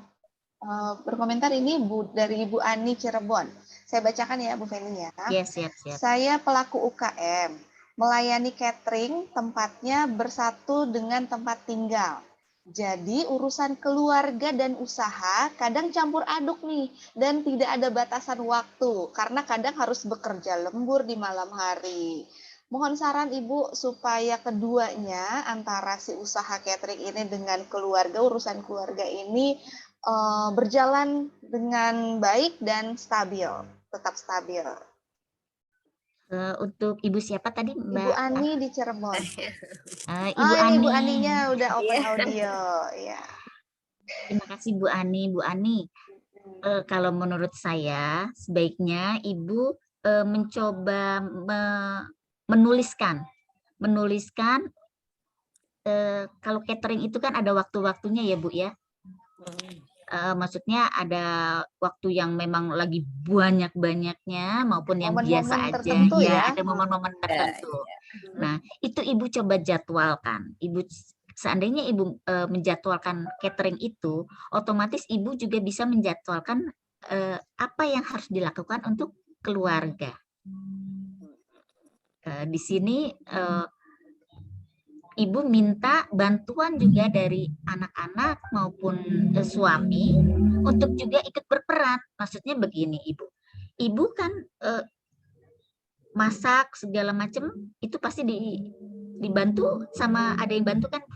berkomentar ini dari Ibu Ani Cirebon. Saya bacakan ya Bu Feni ya. Yes, siap. Saya pelaku UKM, melayani catering, tempatnya bersatu dengan tempat tinggal. Jadi urusan keluarga dan usaha kadang campur aduk nih dan tidak ada batasan waktu karena kadang harus bekerja lembur di malam hari. Mohon saran Ibu supaya keduanya antara si usaha catering ini dengan keluarga, urusan keluarga ini berjalan dengan baik dan stabil, tetap stabil. Untuk Ibu siapa tadi, Ibu Mbak? Ani di Cirebon. Ibu Ini Ani. Ibu Aninya udah open audio. Ya. Terima kasih Bu Ani. Bu Ani, kalau menurut saya sebaiknya Ibu mencoba menuliskan kalau catering itu kan ada waktu-waktunya ya Bu ya. Maksudnya ada waktu yang memang lagi banyak-banyaknya maupun yang biasa Momen-momen aja tertentu ya. ada momen-momen tertentu. Nah, itu Ibu coba jadwalkan. Seandainya Ibu menjadwalkan catering itu, otomatis Ibu juga bisa menjadwalkan apa yang harus dilakukan untuk keluarga. Di sini Ibu minta bantuan juga dari anak-anak maupun suami untuk juga ikut berperan. Maksudnya begini, Ibu. Ibu kan masak segala macam itu pasti dibantu sama ada yang bantu kan?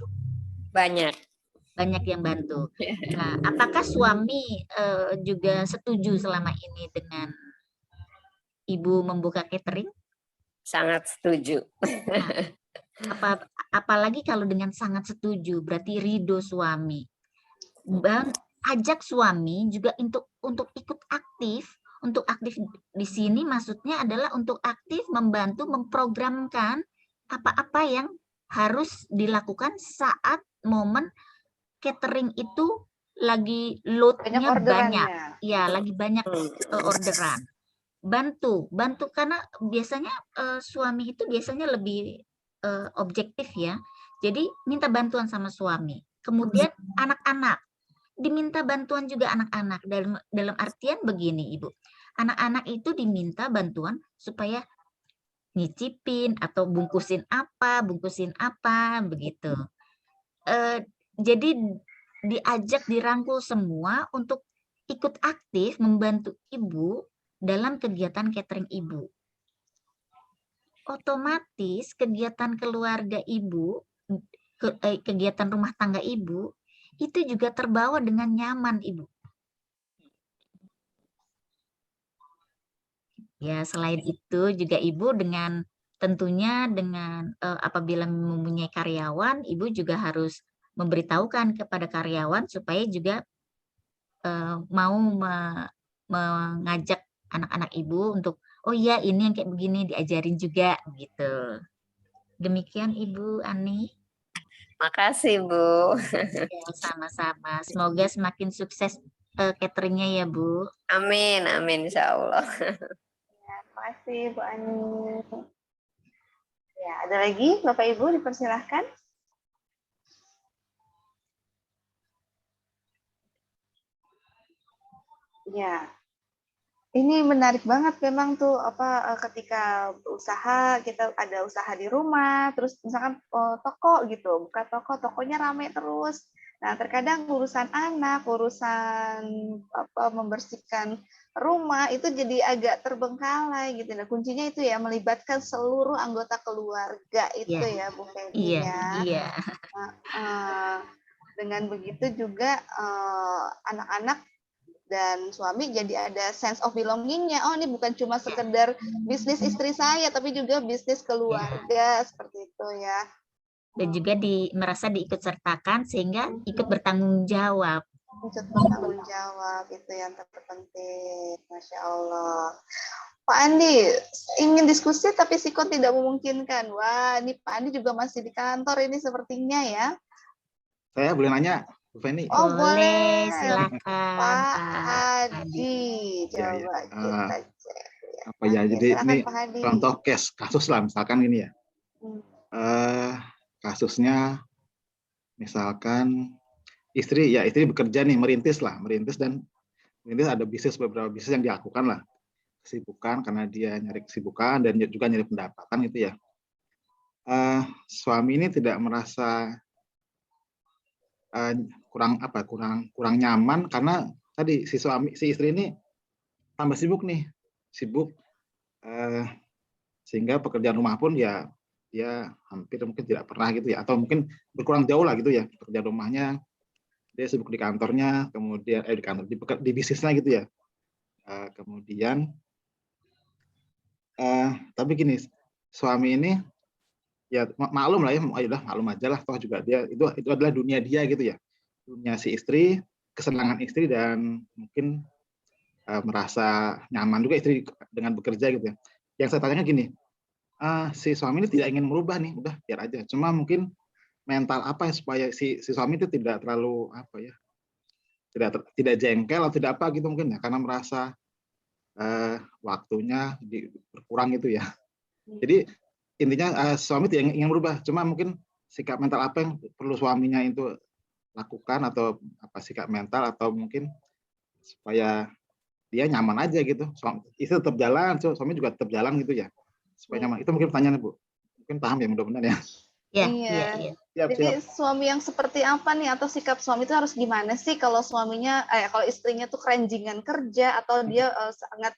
Banyak yang bantu. Nah, apakah suami juga setuju selama ini dengan Ibu membuka catering? Sangat setuju. Nah, apalagi kalau dengan sangat setuju, berarti ridho suami. Ajak suami juga untuk ikut aktif. Untuk aktif di sini maksudnya adalah untuk aktif membantu memprogramkan apa-apa yang harus dilakukan saat momen catering itu lagi load-nya banyak. Ya, lagi banyak orderan. Bantu karena biasanya suami itu biasanya lebih objektif ya. Jadi minta bantuan sama suami. Kemudian anak-anak diminta bantuan juga anak-anak dalam artian begini Ibu. Anak-anak itu diminta bantuan supaya nyicipin atau bungkusin apa begitu. Jadi diajak dirangkul semua untuk ikut aktif membantu Ibu dalam kegiatan catering Ibu. Otomatis kegiatan keluarga Ibu, kegiatan rumah tangga Ibu, itu juga terbawa dengan nyaman, Ibu. Ya, selain itu juga Ibu tentunya dengan apabila mempunyai karyawan, Ibu juga harus memberitahukan kepada karyawan supaya juga mau mengajak anak-anak Ibu untuk, oh iya ini yang kayak begini diajarin juga gitu. Demikian Ibu Ani. Makasih, Bu. Ya, sama-sama. Semoga semakin sukses cateringnya ya Bu. Amin, amin, insya Allah. Terima kasih Bu Ani. Ya, ada lagi Bapak Ibu dipersilahkan. Ya, ini menarik banget memang tuh ketika berusaha, kita ada usaha di rumah, terus misalkan toko gitu, buka toko, tokonya rame terus. Nah, terkadang urusan anak, urusan membersihkan rumah itu jadi agak terbengkalai gitu. Nah, kuncinya itu ya melibatkan seluruh anggota keluarga itu Ya. ya Bu Feni Iya, ya. iya. Dengan begitu juga anak-anak dan suami jadi ada sense of belonging-nya. Oh, ini bukan cuma sekedar bisnis istri saya, tapi juga bisnis keluarga, seperti itu ya. Dan juga merasa diikut sertakan sehingga ikut bertanggung jawab. Ikut bertanggung jawab, itu yang terpenting. Masya Allah. Pak Andi, ingin diskusi tapi Sikon tidak memungkinkan. Wah, ini Pak Andi juga masih di kantor ini sepertinya ya. Saya boleh nanya, Bu Feni? Oh, boleh. Silakan Pak Hadi. Hadi. Ya, Coba ya. kita cek. Apa ya? Oke, Jadi silakan, ini Pak Hadi. contoh kasus lah, misalkan gini ya. Kasusnya misalkan istri bekerja nih, merintis dan merintis ada beberapa bisnis yang dilakukan lah, kesibukan karena dia nyari kesibukan dan juga nyari pendapatan gitu ya. Suami ini tidak merasa kurang nyaman karena tadi si istri ini tambah sibuk sehingga pekerjaan rumah pun ya dia hampir mungkin tidak pernah gitu ya, atau mungkin berkurang jauh lah gitu ya pekerjaan rumahnya. Dia sibuk di kantornya, kemudian di bisnisnya gitu ya. Kemudian tapi gini, suami ini ya maklum lah ya, udah maklum aja lah, toh juga dia itu adalah dunia dia gitu ya, dunia si istri, kesenangan istri, dan mungkin merasa nyaman juga istri dengan bekerja gitu ya. Yang saya tanyakan gini, si suami ini tidak ingin merubah nih, udah biar aja, cuma mungkin mental apa ya supaya si suami itu tidak terlalu tidak jengkel atau tidak apa gitu mungkin ya, karena merasa waktunya berkurang gitu ya. Jadi intinya suami tidak ingin berubah, cuma mungkin sikap mental apa yang perlu suaminya itu lakukan, atau sikap mental, atau mungkin supaya dia nyaman aja gitu. Istri tetap jalan, suami juga tetap jalan gitu ya, supaya nyaman. Itu mungkin pertanyaannya Bu. Mungkin paham ya mudah-mudahan ya. Iya. Jadi suami yang seperti apa nih, atau sikap suami itu harus gimana sih kalau suaminya kalau istrinya tuh keranjingan kerja, atau dia sangat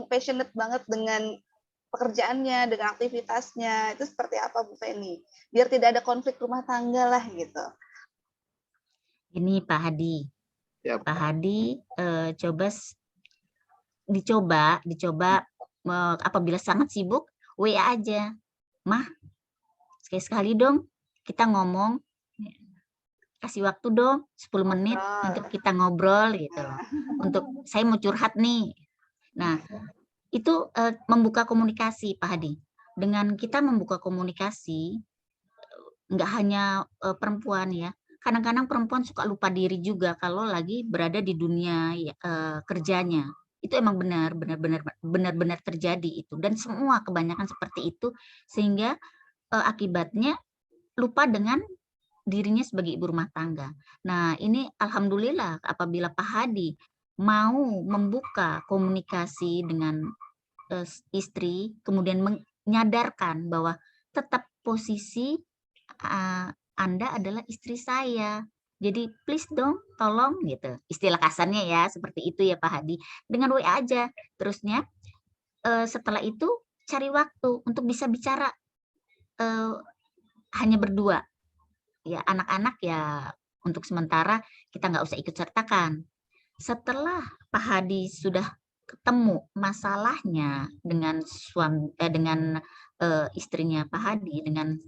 passionate banget dengan pekerjaannya, dengan aktivitasnya, itu seperti apa Bu Feni? Biar tidak ada konflik rumah tangga lah gitu. Ini Pak Hadi. Ya, Pak Hadi dicoba apabila sangat sibuk, WA aja. Mah, sekali-sekali dong kita ngomong, kasih waktu dong 10 menit untuk kita ngobrol gitu loh. Untuk saya mau curhat nih. Nah, itu membuka komunikasi Pak Hadi. Dengan kita membuka komunikasi, nggak hanya perempuan ya. Kadang-kadang perempuan suka lupa diri juga kalau lagi berada di dunia kerjanya. Itu emang benar-benar terjadi itu, dan semua kebanyakan seperti itu, sehingga akibatnya lupa dengan dirinya sebagai ibu rumah tangga. Nah, ini alhamdulillah apabila Pak Hadi mau membuka komunikasi dengan istri, kemudian menyadarkan bahwa tetap posisi Anda adalah istri saya. Jadi please dong, tolong gitu. Istilah kasarnya ya, seperti itu ya Pak Hadi. Dengan WA aja. Terusnya setelah itu cari waktu untuk bisa bicara hanya berdua. Ya, anak-anak ya untuk sementara kita nggak usah ikut sertakan. Setelah Pak Hadi sudah ketemu masalahnya dengan istrinya Pak Hadi, dengan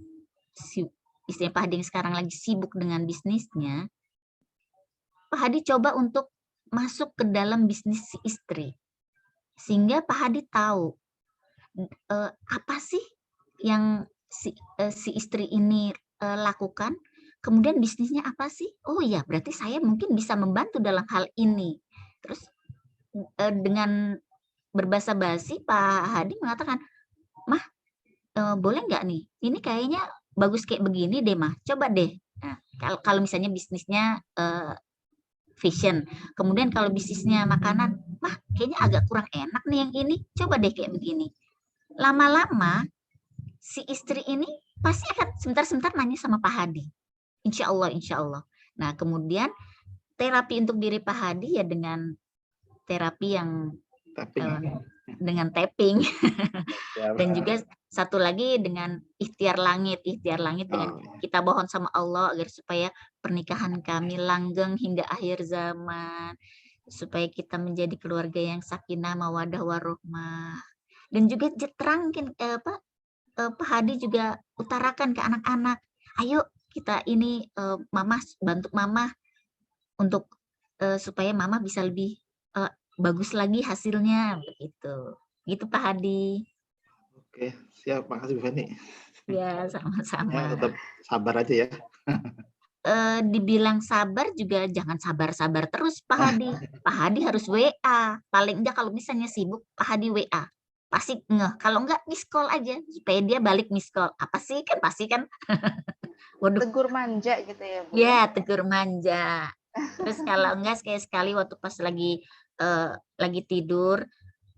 istrinya Pak Hadi yang sekarang lagi sibuk dengan bisnisnya, Pak Hadi coba untuk masuk ke dalam bisnis si istri, sehingga Pak Hadi tahu apa sih yang si istri ini lakukan, kemudian bisnisnya apa sih? Oh ya, berarti saya mungkin bisa membantu dalam hal ini. Terus dengan berbahasa basi Pak Hadi mengatakan, Mah, boleh nggak nih? Ini kayaknya bagus kayak begini deh, Mah. Coba deh. Nah, kalau misalnya bisnisnya fashion, kemudian kalau bisnisnya makanan, Mah, kayaknya agak kurang enak nih yang ini. Coba deh kayak begini. Lama-lama si istri ini pasti akan sebentar-sebentar nanya sama Pak Hadi. Insya Allah, insya Allah. Nah, kemudian terapi untuk diri Pak Hadi ya dengan terapi yang dengan tapping. Dan juga satu lagi dengan ikhtiar langit dengan kita mohon sama Allah agar supaya pernikahan kami langgeng hingga akhir zaman, supaya kita menjadi keluarga yang sakinah mawadah warahmah. Dan juga terangkan Pak Hadi juga utarakan ke anak-anak, ayo kita ini Mama bantu Mama untuk supaya Mama bisa lebih bagus lagi hasilnya, begitu. Gitu Pak Hadi. Oke, siap. Makasih Bu Feni. Ya, sama-sama. Ya, tetap sabar aja ya. Dibilang sabar juga jangan sabar-sabar terus Pak Hadi. Pak Hadi harus WA. Paling enggak kalau misalnya sibuk, Pak Hadi WA. Pasti ngeh. Kalau enggak miss call aja supaya dia balik miss call. Apa sih kan pasti kan. Waduh. Tegur manja gitu ya, Bu. Ya, tegur manja. Terus kalau enggak sekali-sekali waktu pas lagi tidur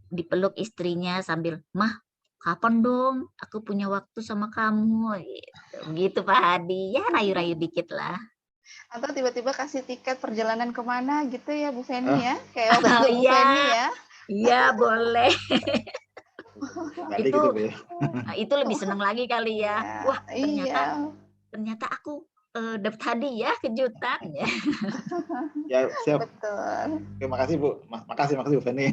dipeluk istrinya sambil, Mah, kapan dong aku punya waktu sama kamu, gitu Pak Hadi. Ya rayu-rayu dikit lah. Atau tiba-tiba kasih tiket perjalanan kemana gitu ya Bu Feni ya, kayak waktu Bu Feni ya. Iya boleh. Itu, gitu, ya. Itu lebih seneng lagi kali ya. Wah ternyata aku dapat hadiah kejutan ya. Ya siap. Betul. Terima kasih Bu. Makasih Bu Feni.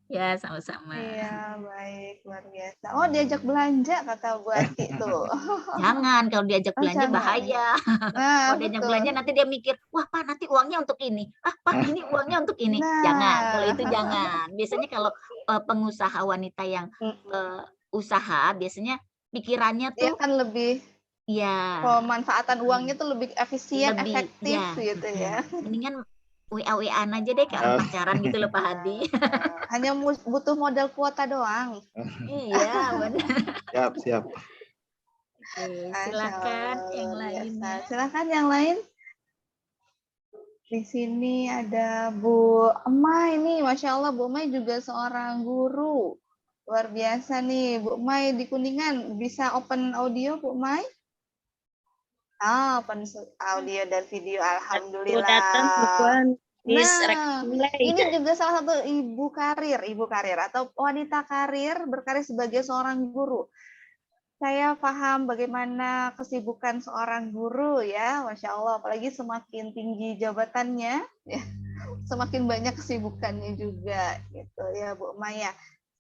Ya sama-sama. Iya baik, luar biasa. Oh diajak belanja kata Bu Ati tuh. Jangan, kalau diajak belanja bahaya. Nah, kalau diajak belanja nanti dia mikir, wah Pak nanti uangnya untuk ini. Pak ini uangnya untuk ini. Jangan, kalau itu jangan. Biasanya kalau pengusaha wanita yang usaha biasanya pikirannya tuh dia kan lebih pemanfaatan uangnya tuh lebih efisien, efektif gitu ya. Mendingan WA-WA-an aja deh kayak orang pacaran gitu loh Pak Hadi. Hanya butuh modal kuota doang. Iya benar. Siap. Oke, silakan yang lainnya. Silakan yang lain. Di sini ada Bu Emai ini, Masya Allah Bu Emai juga seorang guru. Luar biasa nih, Bu Emai di Kuningan. Bisa open audio Bu Emai? Open audio dan video, alhamdulillah. Nah, ini juga salah satu ibu karir atau wanita karir berkarir sebagai seorang guru. Saya paham bagaimana kesibukan seorang guru ya, Masya Allah, apalagi semakin tinggi jabatannya, ya, semakin banyak kesibukannya juga, gitu ya Bu Maya.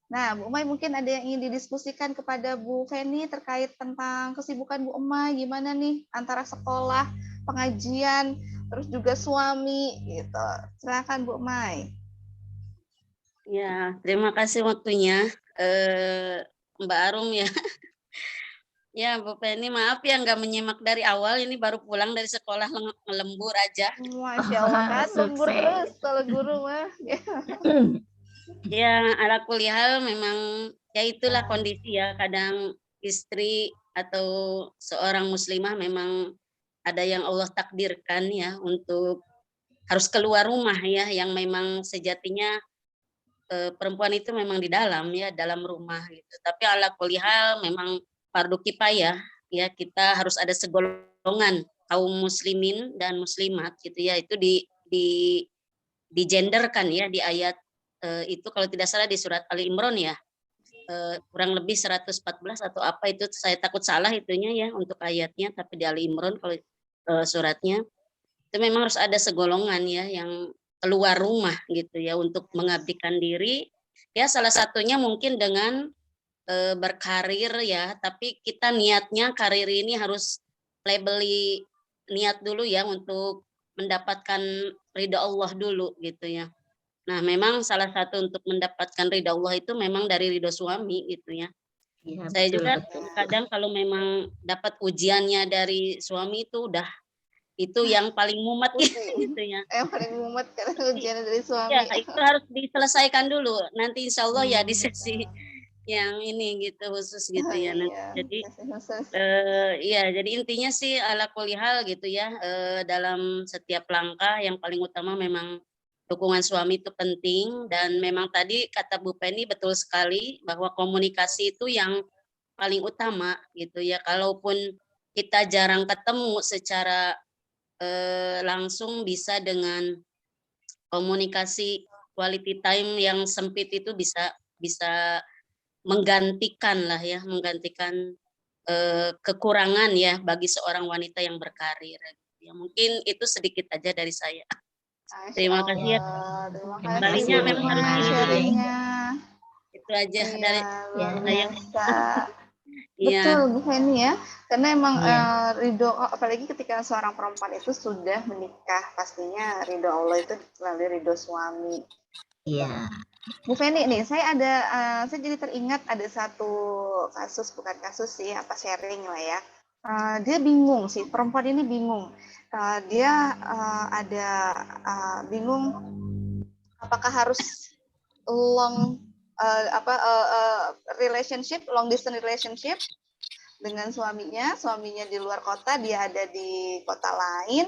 Nah, Bu Emai mungkin ada yang ingin didiskusikan kepada Bu Feni terkait tentang kesibukan Bu Emai, gimana nih antara sekolah, pengajian, terus juga suami, gitu. Silakan Bu Emai. Ya, terima kasih waktunya, Mbak Arum ya. Ya, Bu Feni, maaf ya nggak menyimak dari awal, ini baru pulang dari sekolah lembur aja. Masya Allah kan, lembur terus kalau guru mah. Ya, ala kulihal memang ya itulah kondisi ya, kadang istri atau seorang muslimah memang ada yang Allah takdirkan ya untuk harus keluar rumah ya, yang memang sejatinya perempuan itu memang di dalam ya, dalam rumah gitu. Tapi ala kulihal memang fardu kifayah ya, kita harus ada segolongan kaum muslimin dan muslimat gitu ya, itu di genderkan ya di ayat itu kalau tidak salah di surat Ali Imran ya, kurang lebih 114 atau apa itu, saya takut salah itunya ya untuk ayatnya, tapi di Ali Imran kalau suratnya itu memang harus ada segolongan ya yang keluar rumah gitu ya untuk mengabdikan diri Ya salah satunya mungkin dengan berkarir ya, tapi kita niatnya karir ini harus labeli niat dulu ya untuk mendapatkan ridha Allah dulu gitu ya. Nah, memang salah satu untuk mendapatkan ridha Allah itu memang dari ridha suami gitu ya. Iya, Saya betul, juga betul. kadang kalau memang dapat ujiannya dari suami itu udah itu yang paling mumet gitu ya. Yang paling mumet karena ujian dari Ya, suami. itu harus diselesaikan dulu. Nanti insya Allah ya di Hmm, sesi yang ini gitu khusus gitu oh, ya. Nah, iya. jadi Khusus. iya, jadi intinya sih ala kulihal gitu ya, dalam setiap langkah yang paling utama memang dukungan suami itu penting dan memang tadi kata Bu Penny betul sekali bahwa komunikasi itu yang paling utama gitu ya. Kalaupun kita jarang ketemu secara langsung bisa dengan komunikasi quality time yang sempit itu bisa bisa menggantikan lah ya, menggantikan kekurangan ya bagi seorang wanita yang berkarir. Ya mungkin itu sedikit aja dari saya. Masya Terima kasih ya. Allah. Terima Terima kasih kasih Kembalinya Bu memang Buma harus Ina. ini dulu. sharingnya. Itu aja Iya, dari luar Ya, saya. biasa. Iya, Betul Bu Feni ya. Karena emang iya, ridho, apalagi ketika seorang perempuan itu sudah menikah, pastinya ridho Allah itu melalui ridho suami. iya. Bu Feni nih, saya jadi teringat ada satu kasus, bukan kasus sih, apa sharing lah ya. Dia bingung sih, perempuan ini bingung. Dia bingung apakah harus long relationship, long distance relationship dengan suaminya di luar kota, dia ada di kota lain,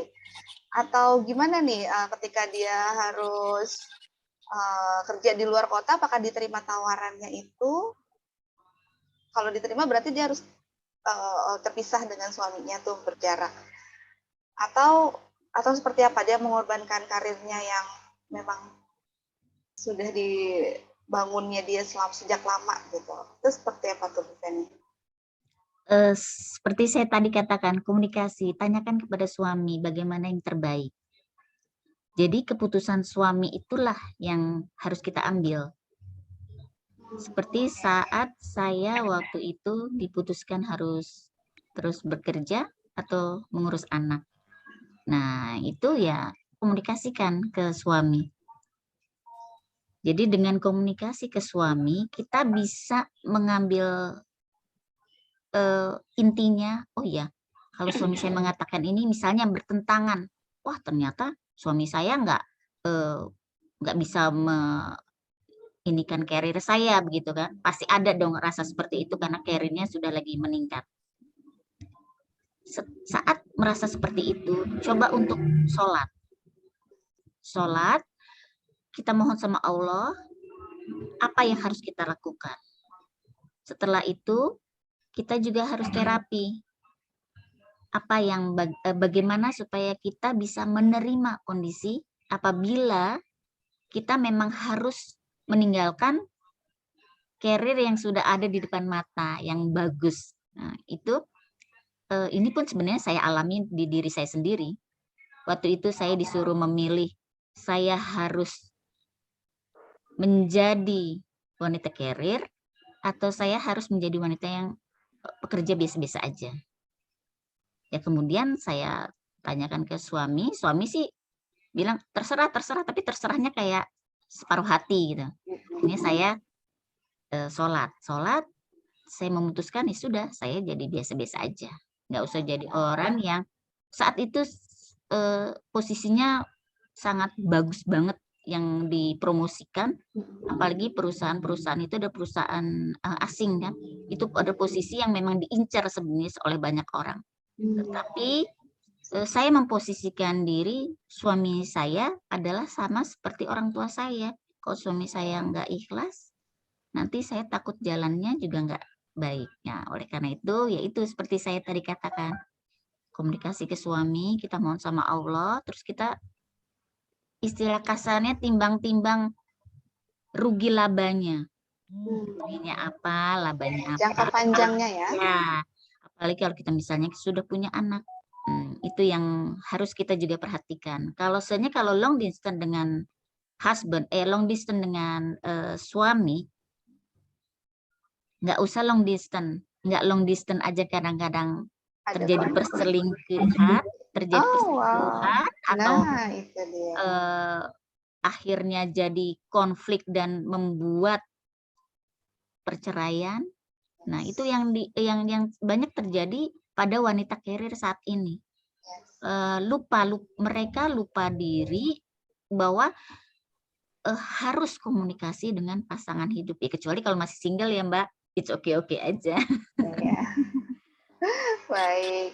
atau gimana nih ketika dia harus kerja di luar kota, apakah diterima tawarannya itu? Kalau diterima berarti dia harus terpisah dengan suaminya tuh berjarak. Atau seperti apa, dia mengorbankan karirnya yang memang sudah dibangunnya dia sejak lama gitu. Itu seperti apa tuh Bu Feni? Seperti saya tadi katakan, komunikasi, tanyakan kepada suami bagaimana yang terbaik. Jadi keputusan suami itulah yang harus kita ambil. Seperti saat saya waktu itu diputuskan harus terus bekerja atau mengurus anak. Nah, itu ya komunikasikan ke suami. Jadi dengan komunikasi ke suami, kita bisa mengambil intinya, oh ya, kalau suami saya mengatakan ini misalnya bertentangan, wah ternyata suami saya nggak bisa inikan karir saya begitu kan, pasti ada dong rasa seperti itu karena karirnya sudah lagi meningkat. Saat merasa seperti itu, coba untuk sholat, kita mohon sama Allah apa yang harus kita lakukan. Setelah itu kita juga harus terapi. Bagaimana supaya kita bisa menerima kondisi apabila kita memang harus meninggalkan karir yang sudah ada di depan mata yang bagus. Nah, itu ini pun sebenarnya saya alami di diri saya sendiri. Waktu itu saya disuruh memilih, saya harus menjadi wanita karir atau saya harus menjadi wanita yang pekerja biasa-biasa aja. Ya kemudian saya tanyakan ke suami sih bilang terserah, tapi terserahnya kayak separuh hati gitu. Ini saya sholat, saya memutuskan ya sudah, saya jadi biasa-biasa aja. Nggak usah jadi orang yang saat itu posisinya sangat bagus banget yang dipromosikan, apalagi perusahaan-perusahaan itu ada perusahaan asing kan, itu ada posisi yang memang diincar sebenarnya oleh banyak orang. Tetapi saya memposisikan diri suami saya adalah sama seperti orang tua saya. Kalau suami saya nggak ikhlas, nanti saya takut jalannya juga nggak baik. Nah, oleh karena itu, yaitu seperti saya tadi katakan, komunikasi ke suami, kita mohon sama Allah, terus kita istilah kasarnya timbang-timbang rugi labanya. Ruginya apa, labanya apa. Jangka panjangnya ya. Ya, apalagi kalau kita misalnya sudah punya anak. Itu yang harus kita juga perhatikan. Kalau long distance dengan long distance dengan suami, nggak usah long distance, nggak long distance aja kadang-kadang Ada terjadi tuh. perselingkuhan, terjadi Oh, wow. perselingkuhan atau Nah, itu dia. akhirnya jadi konflik dan membuat perceraian. Nah, itu yang banyak terjadi pada wanita karir saat ini. Mereka lupa diri bahwa harus komunikasi dengan pasangan hidup. Ya, kecuali kalau masih single ya, Mbak. It's okay aja. Ya. Baik.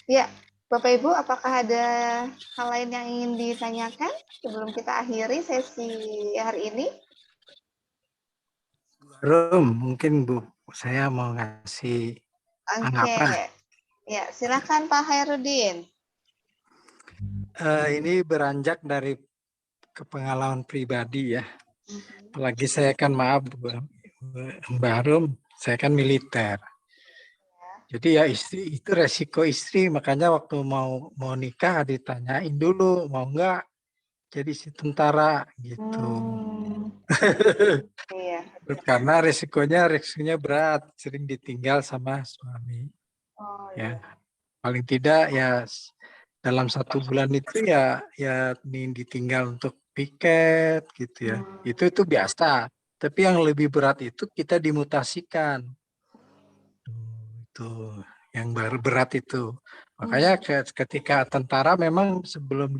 Ya, Bapak Ibu, apakah ada hal lain yang ingin ditanyakan sebelum kita akhiri sesi hari ini? Rum, mungkin Bu, saya mau ngasih Oke. tanggapan. Ya, silakan Pak Hairudin. Ini beranjak dari kepengalaman pribadi ya. Apalagi saya kan, maaf Mbak Rum, saya kan militer. Jadi ya istri itu resiko istri, makanya waktu mau nikah ditanyain dulu mau nggak jadi si tentara gitu. Iya. Karena resikonya berat, sering ditinggal sama suami. Oh, Ya, paling tidak ya dalam 1 bulan itu ya ditinggal untuk piket gitu ya. Itu biasa. Tapi yang lebih berat itu kita dimutasikan. Itu yang berat itu. Makanya ketika tentara memang sebelum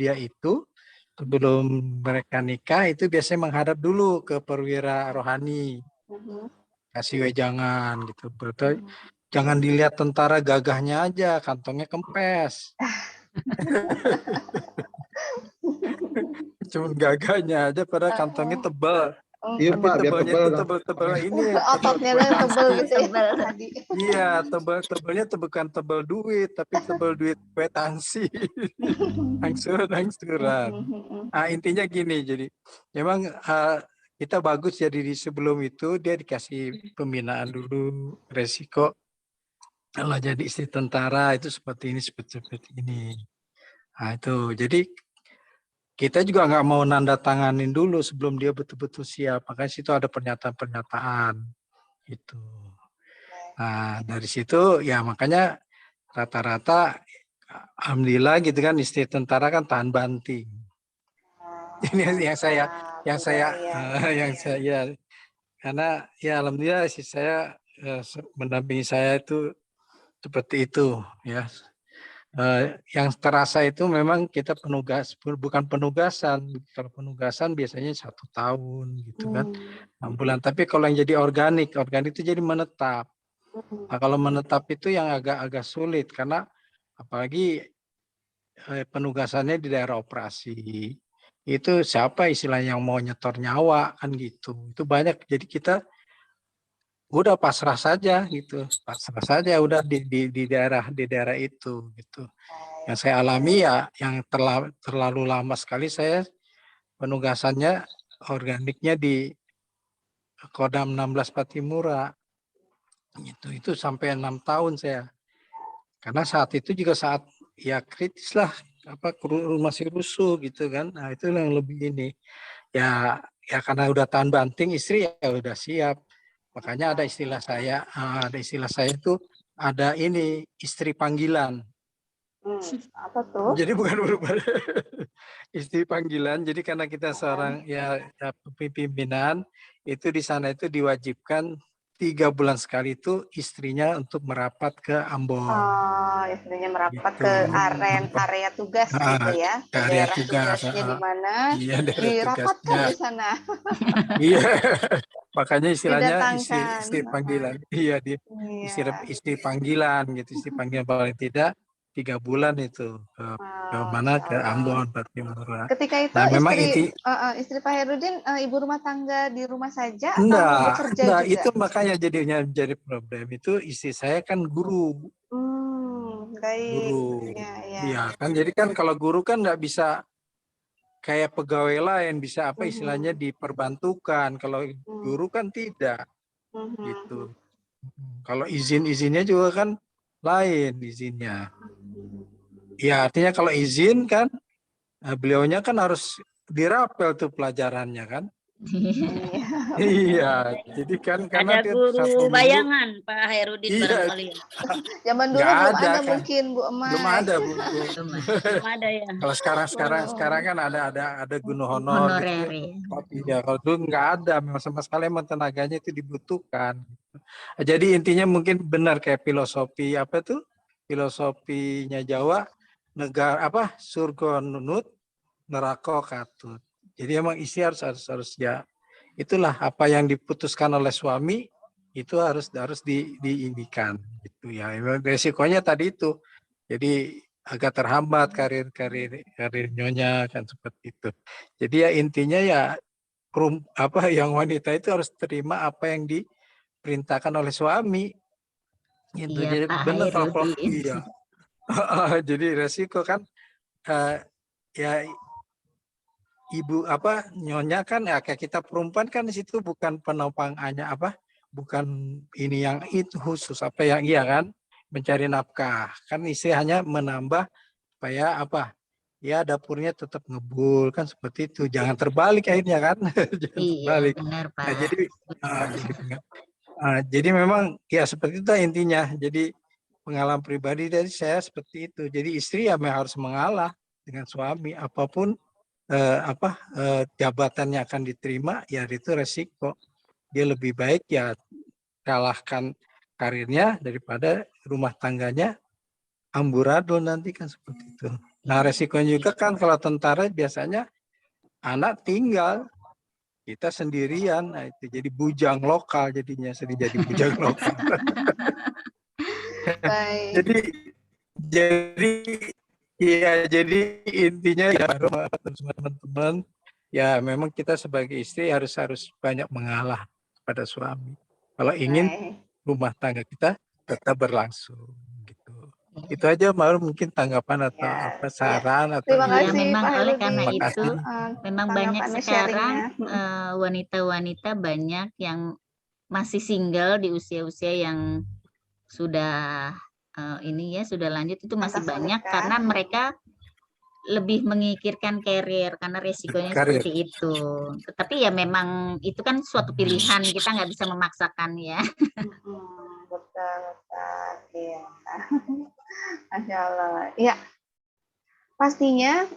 mereka nikah itu biasanya menghadap dulu ke perwira rohani. Kasih wejangan gitu. Betul. Jangan dilihat tentara gagahnya aja, kantongnya kempes. Cuma gagahnya aja, padahal kantongnya tebal. Iya Tapi Pak, biar tebalnya tebal. itu tebal ini. Ototnya tuh tebel gitu ya. Iya, tebalnya bukan tebal duit, tapi tebal duit kwitansi. Angsuran. Nah, intinya gini, jadi memang kita bagus jadi di sebelum itu dia dikasih pembinaan dulu resiko. Kalau jadi istri tentara itu seperti ini. Nah, itu. Jadi kita juga nggak mau nanda tanganin dulu sebelum dia betul-betul siap. Makanya situ ada pernyataan-pernyataan. Itu. Nah, dari situ ya makanya rata-rata alhamdulillah gitu kan istri tentara kan tahan banting. Ini yang saya karena ya alhamdulillah sih saya mendampingi saya itu seperti itu ya. Yang terasa itu memang kita bukan penugasan. Kalau penugasan biasanya 1 tahun gitu kan, 6 bulan. Tapi kalau yang jadi organik itu jadi menetap. Nah, kalau menetap itu yang agak sulit karena apalagi penugasannya di daerah operasi. Itu siapa istilahnya yang mau nyetor nyawa kan gitu. Itu banyak. Jadi kita udah pasrah saja gitu. Pasrah saja udah di daerah itu gitu. Yang saya alami ya yang terlalu lama sekali saya penugasannya organiknya di Kodam 16 Patimura. Itu sampai 6 tahun saya. Karena saat itu juga saat ya kritis lah masih rusuh gitu kan. Nah, itu yang lebih ini. Ya karena udah tahan banting istri ya udah siap. Makanya ada istilah saya itu ada ini istri panggilan. Apa tuh? Jadi bukan berubah istri panggilan. Jadi karena kita seorang ya pimpinan itu di sana itu diwajibkan 3 bulan sekali itu istrinya untuk merapat ke Ambon. Oh, istrinya merapat Gitu. ke area tugas gitu ya. Ke area Daerah tugas. tugasnya di mana? Iya, daerah Dirapatkan tugasnya. di sana. Iya. Makanya istilahnya Didatangkan. istri panggilan. Iya, istri panggilan gitu. Istri panggilan paling tidak 3 bulan itu ke mana ke Ambon, Patimura. Ketika itu Nah, memang istri Pak Hairudin ibu rumah tangga di rumah saja atau enggak, bekerja juga? itu makanya jadi problem itu istri saya kan guru. Baik. Guru. Ya. Iya, kan jadi kan kalau guru kan nggak bisa kayak pegawai lain bisa istilahnya diperbantukan. Kalau guru kan tidak gitu. Kalau izinnya juga kan lain izinnya. Ya artinya kalau izin kan beliaunya kan harus dirapel tuh pelajarannya kan. Iya. Iya, jadi kan karena Ada dia guru satu minggu, bayangan Pak Hairudin iya, barangkali ya. Zaman dulu nggak belum ada ada kan, mungkin Bu belum Emai. ada Bu. Belum ada ya. Kalau sekarang Belum. kan ada guru honor Honorer gitu. ya. Iya, kalau dulu nggak ada, memang sama sekali emang tenaganya itu dibutuhkan. Jadi intinya mungkin benar kayak filosofi apa tuh? Filosofinya Jawa, negara apa? Surga nunut, neraka katut. Jadi emang isi harus ya itulah apa yang diputuskan oleh suami itu harus diindikan gitu ya. Resikonya tadi itu. Jadi agak terhambat karir nyonya kan seperti itu. Jadi ya intinya ya yang wanita itu harus terima apa yang diperintahkan oleh suami. Gitu. Iya Jadi Pak benar kalau Hairudin. iya. Jadi resiko kan ya ibu nyonya kan ya kayak kita perempuan kan di situ bukan penopang hanya bukan ini yang itu khusus yang iya kan mencari nafkah kan istri hanya menambah supaya ya dapurnya tetap ngebul kan seperti itu jangan terbalik akhirnya kan jangan Iya terbalik. benar Pak. Nah, jadi memang ya seperti itu intinya. Jadi pengalaman pribadi dari saya seperti itu. Jadi istri ya memang harus mengalah dengan suami apapun jabatannya akan diterima ya itu resiko. Dia lebih baik ya kalahkan karirnya daripada rumah tangganya amburadul nanti kan seperti itu. Nah resikonya juga kan kalau tentara biasanya anak tinggal kita sendirian, nah itu jadi bujang lokal jadinya sering jadi bujang lokal. Baik. jadi intinya ya teman-teman ya memang kita sebagai istri harus banyak mengalah pada suami kalau ingin Baik. rumah tangga kita tetap berlangsung gitu. Itu aja mungkin tanggapan atau Ya, saran atau terima Ya kasih memang Pak oleh Hairudin. karena Terima itu kasih. memang banyak Tanggapannya, sekarang sharingnya. wanita-wanita banyak yang masih single di usia-usia yang sudah ini ya sudah lanjut itu masih Atas banyak menikah. karena mereka lebih mengikirkan karir karena resikonya Karir. seperti itu. Tetapi ya memang itu kan suatu pilihan kita nggak bisa memaksakan ya. Betul. Iya. Masya Allah. Ya, pastinya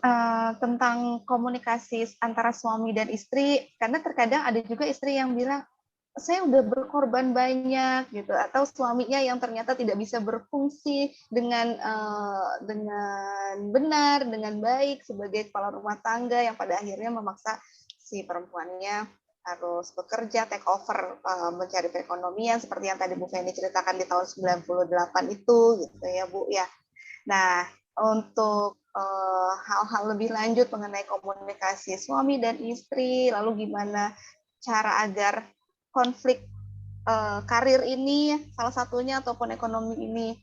tentang komunikasi antara suami dan istri, karena terkadang ada juga istri yang bilang, saya udah berkorban banyak gitu, atau suaminya yang ternyata tidak bisa berfungsi dengan benar, dengan baik sebagai kepala rumah tangga yang pada akhirnya memaksa si perempuannya harus bekerja, take over, mencari perekonomian seperti yang tadi Bu Feni ceritakan di tahun 98 itu gitu ya Bu ya. Nah, untuk hal-hal lebih lanjut mengenai komunikasi suami dan istri, lalu gimana cara agar konflik karir ini salah satunya ataupun ekonomi ini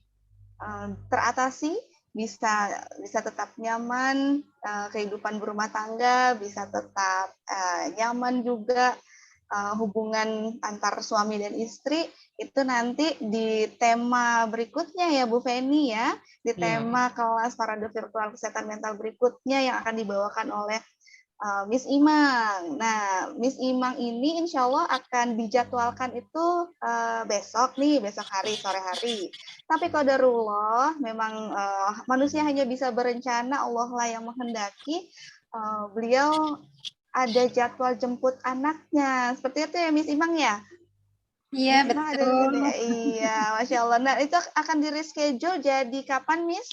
teratasi, bisa tetap nyaman, kehidupan berumah tangga bisa tetap nyaman juga, hubungan antar suami dan istri itu nanti di tema berikutnya ya Bu Feni ya, di tema kelas Parade Virtual Kesehatan Mental berikutnya yang akan dibawakan oleh Miss Imang. Nah, Miss Imang ini insya Allah akan dijadwalkan itu besok hari, sore hari. Tapi qadarullah, memang manusia hanya bisa berencana, Allah lah yang menghendaki. Beliau ada jadwal jemput anaknya. Seperti itu ya Miss Imang ya? Iya, betul. Iya, Masya Allah. Nah, itu akan di-reschedule jadi kapan, Miss?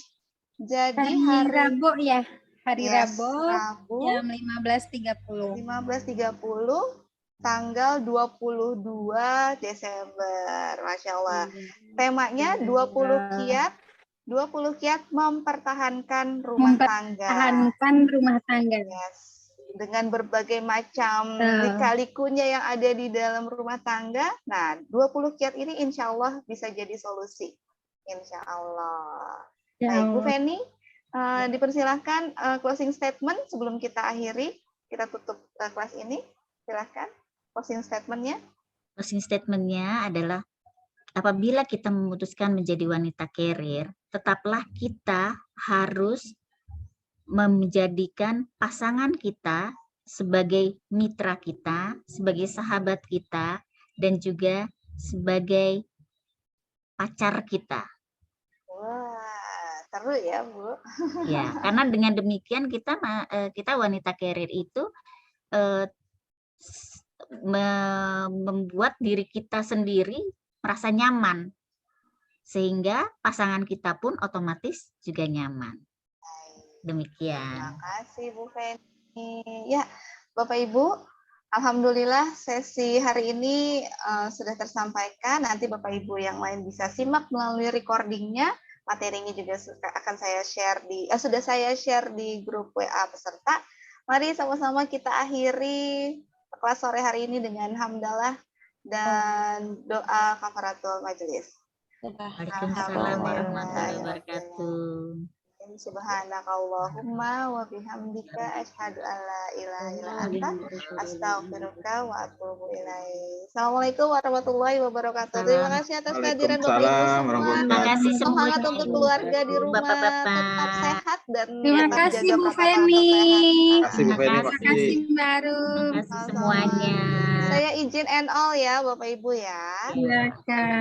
Jadi hari Rabu ya. Hari Rabu jam 15.30. 15.30 tanggal 22 Desember. Masya Allah. Temanya 20 kiat mempertahankan rumah tangga. Mempertahankan rumah tangga. Yes. Dengan berbagai macam lika-likunya yang ada di dalam rumah tangga. Nah, 20 kiat ini insya Allah bisa jadi solusi. Insya Allah. Baik, Bu Feni, dipersilahkan closing statement sebelum kita akhiri, kita tutup kelas ini. Silahkan closing statement-nya. Closing statement-nya adalah apabila kita memutuskan menjadi wanita karir, tetaplah kita harus menjadikan pasangan kita sebagai mitra kita, sebagai sahabat kita, dan juga sebagai pacar kita. Wah, seru ya, Bu. Ya, karena dengan demikian kita wanita karir itu membuat diri kita sendiri merasa nyaman, sehingga pasangan kita pun otomatis juga nyaman. Demikian. Terima kasih Bu Feni. Ya, Bapak Ibu, alhamdulillah sesi hari ini sudah tersampaikan. Nanti Bapak Ibu yang lain bisa simak melalui recordingnya. Materinya juga akan saya share sudah saya share di grup WA peserta. Mari sama-sama kita akhiri kelas sore hari ini dengan hamdalah dan doa kafaratul majelis. Waalaikumsalam warahmatullahi wabarakatuh. Subhanakallahumma wa bihamdika asyhadu an la ilaha illa anta astaghfiruka wa atubu ilaik. Assalamualaikum warahmatullahi wabarakatuh. Terima kasih atas kehadiran Bapak Ibu semua. Terima kasih Semangat untuk keluarga di rumah, Bapak-bapak. tetap sehat dan Terima tetap kasih jaga Bu protokol Feni. Terima kasih Bu Feni. Terima kasih Mbak Arum. Terima kasih semuanya. Saya izin and all ya Bapak Ibu ya. Silakan.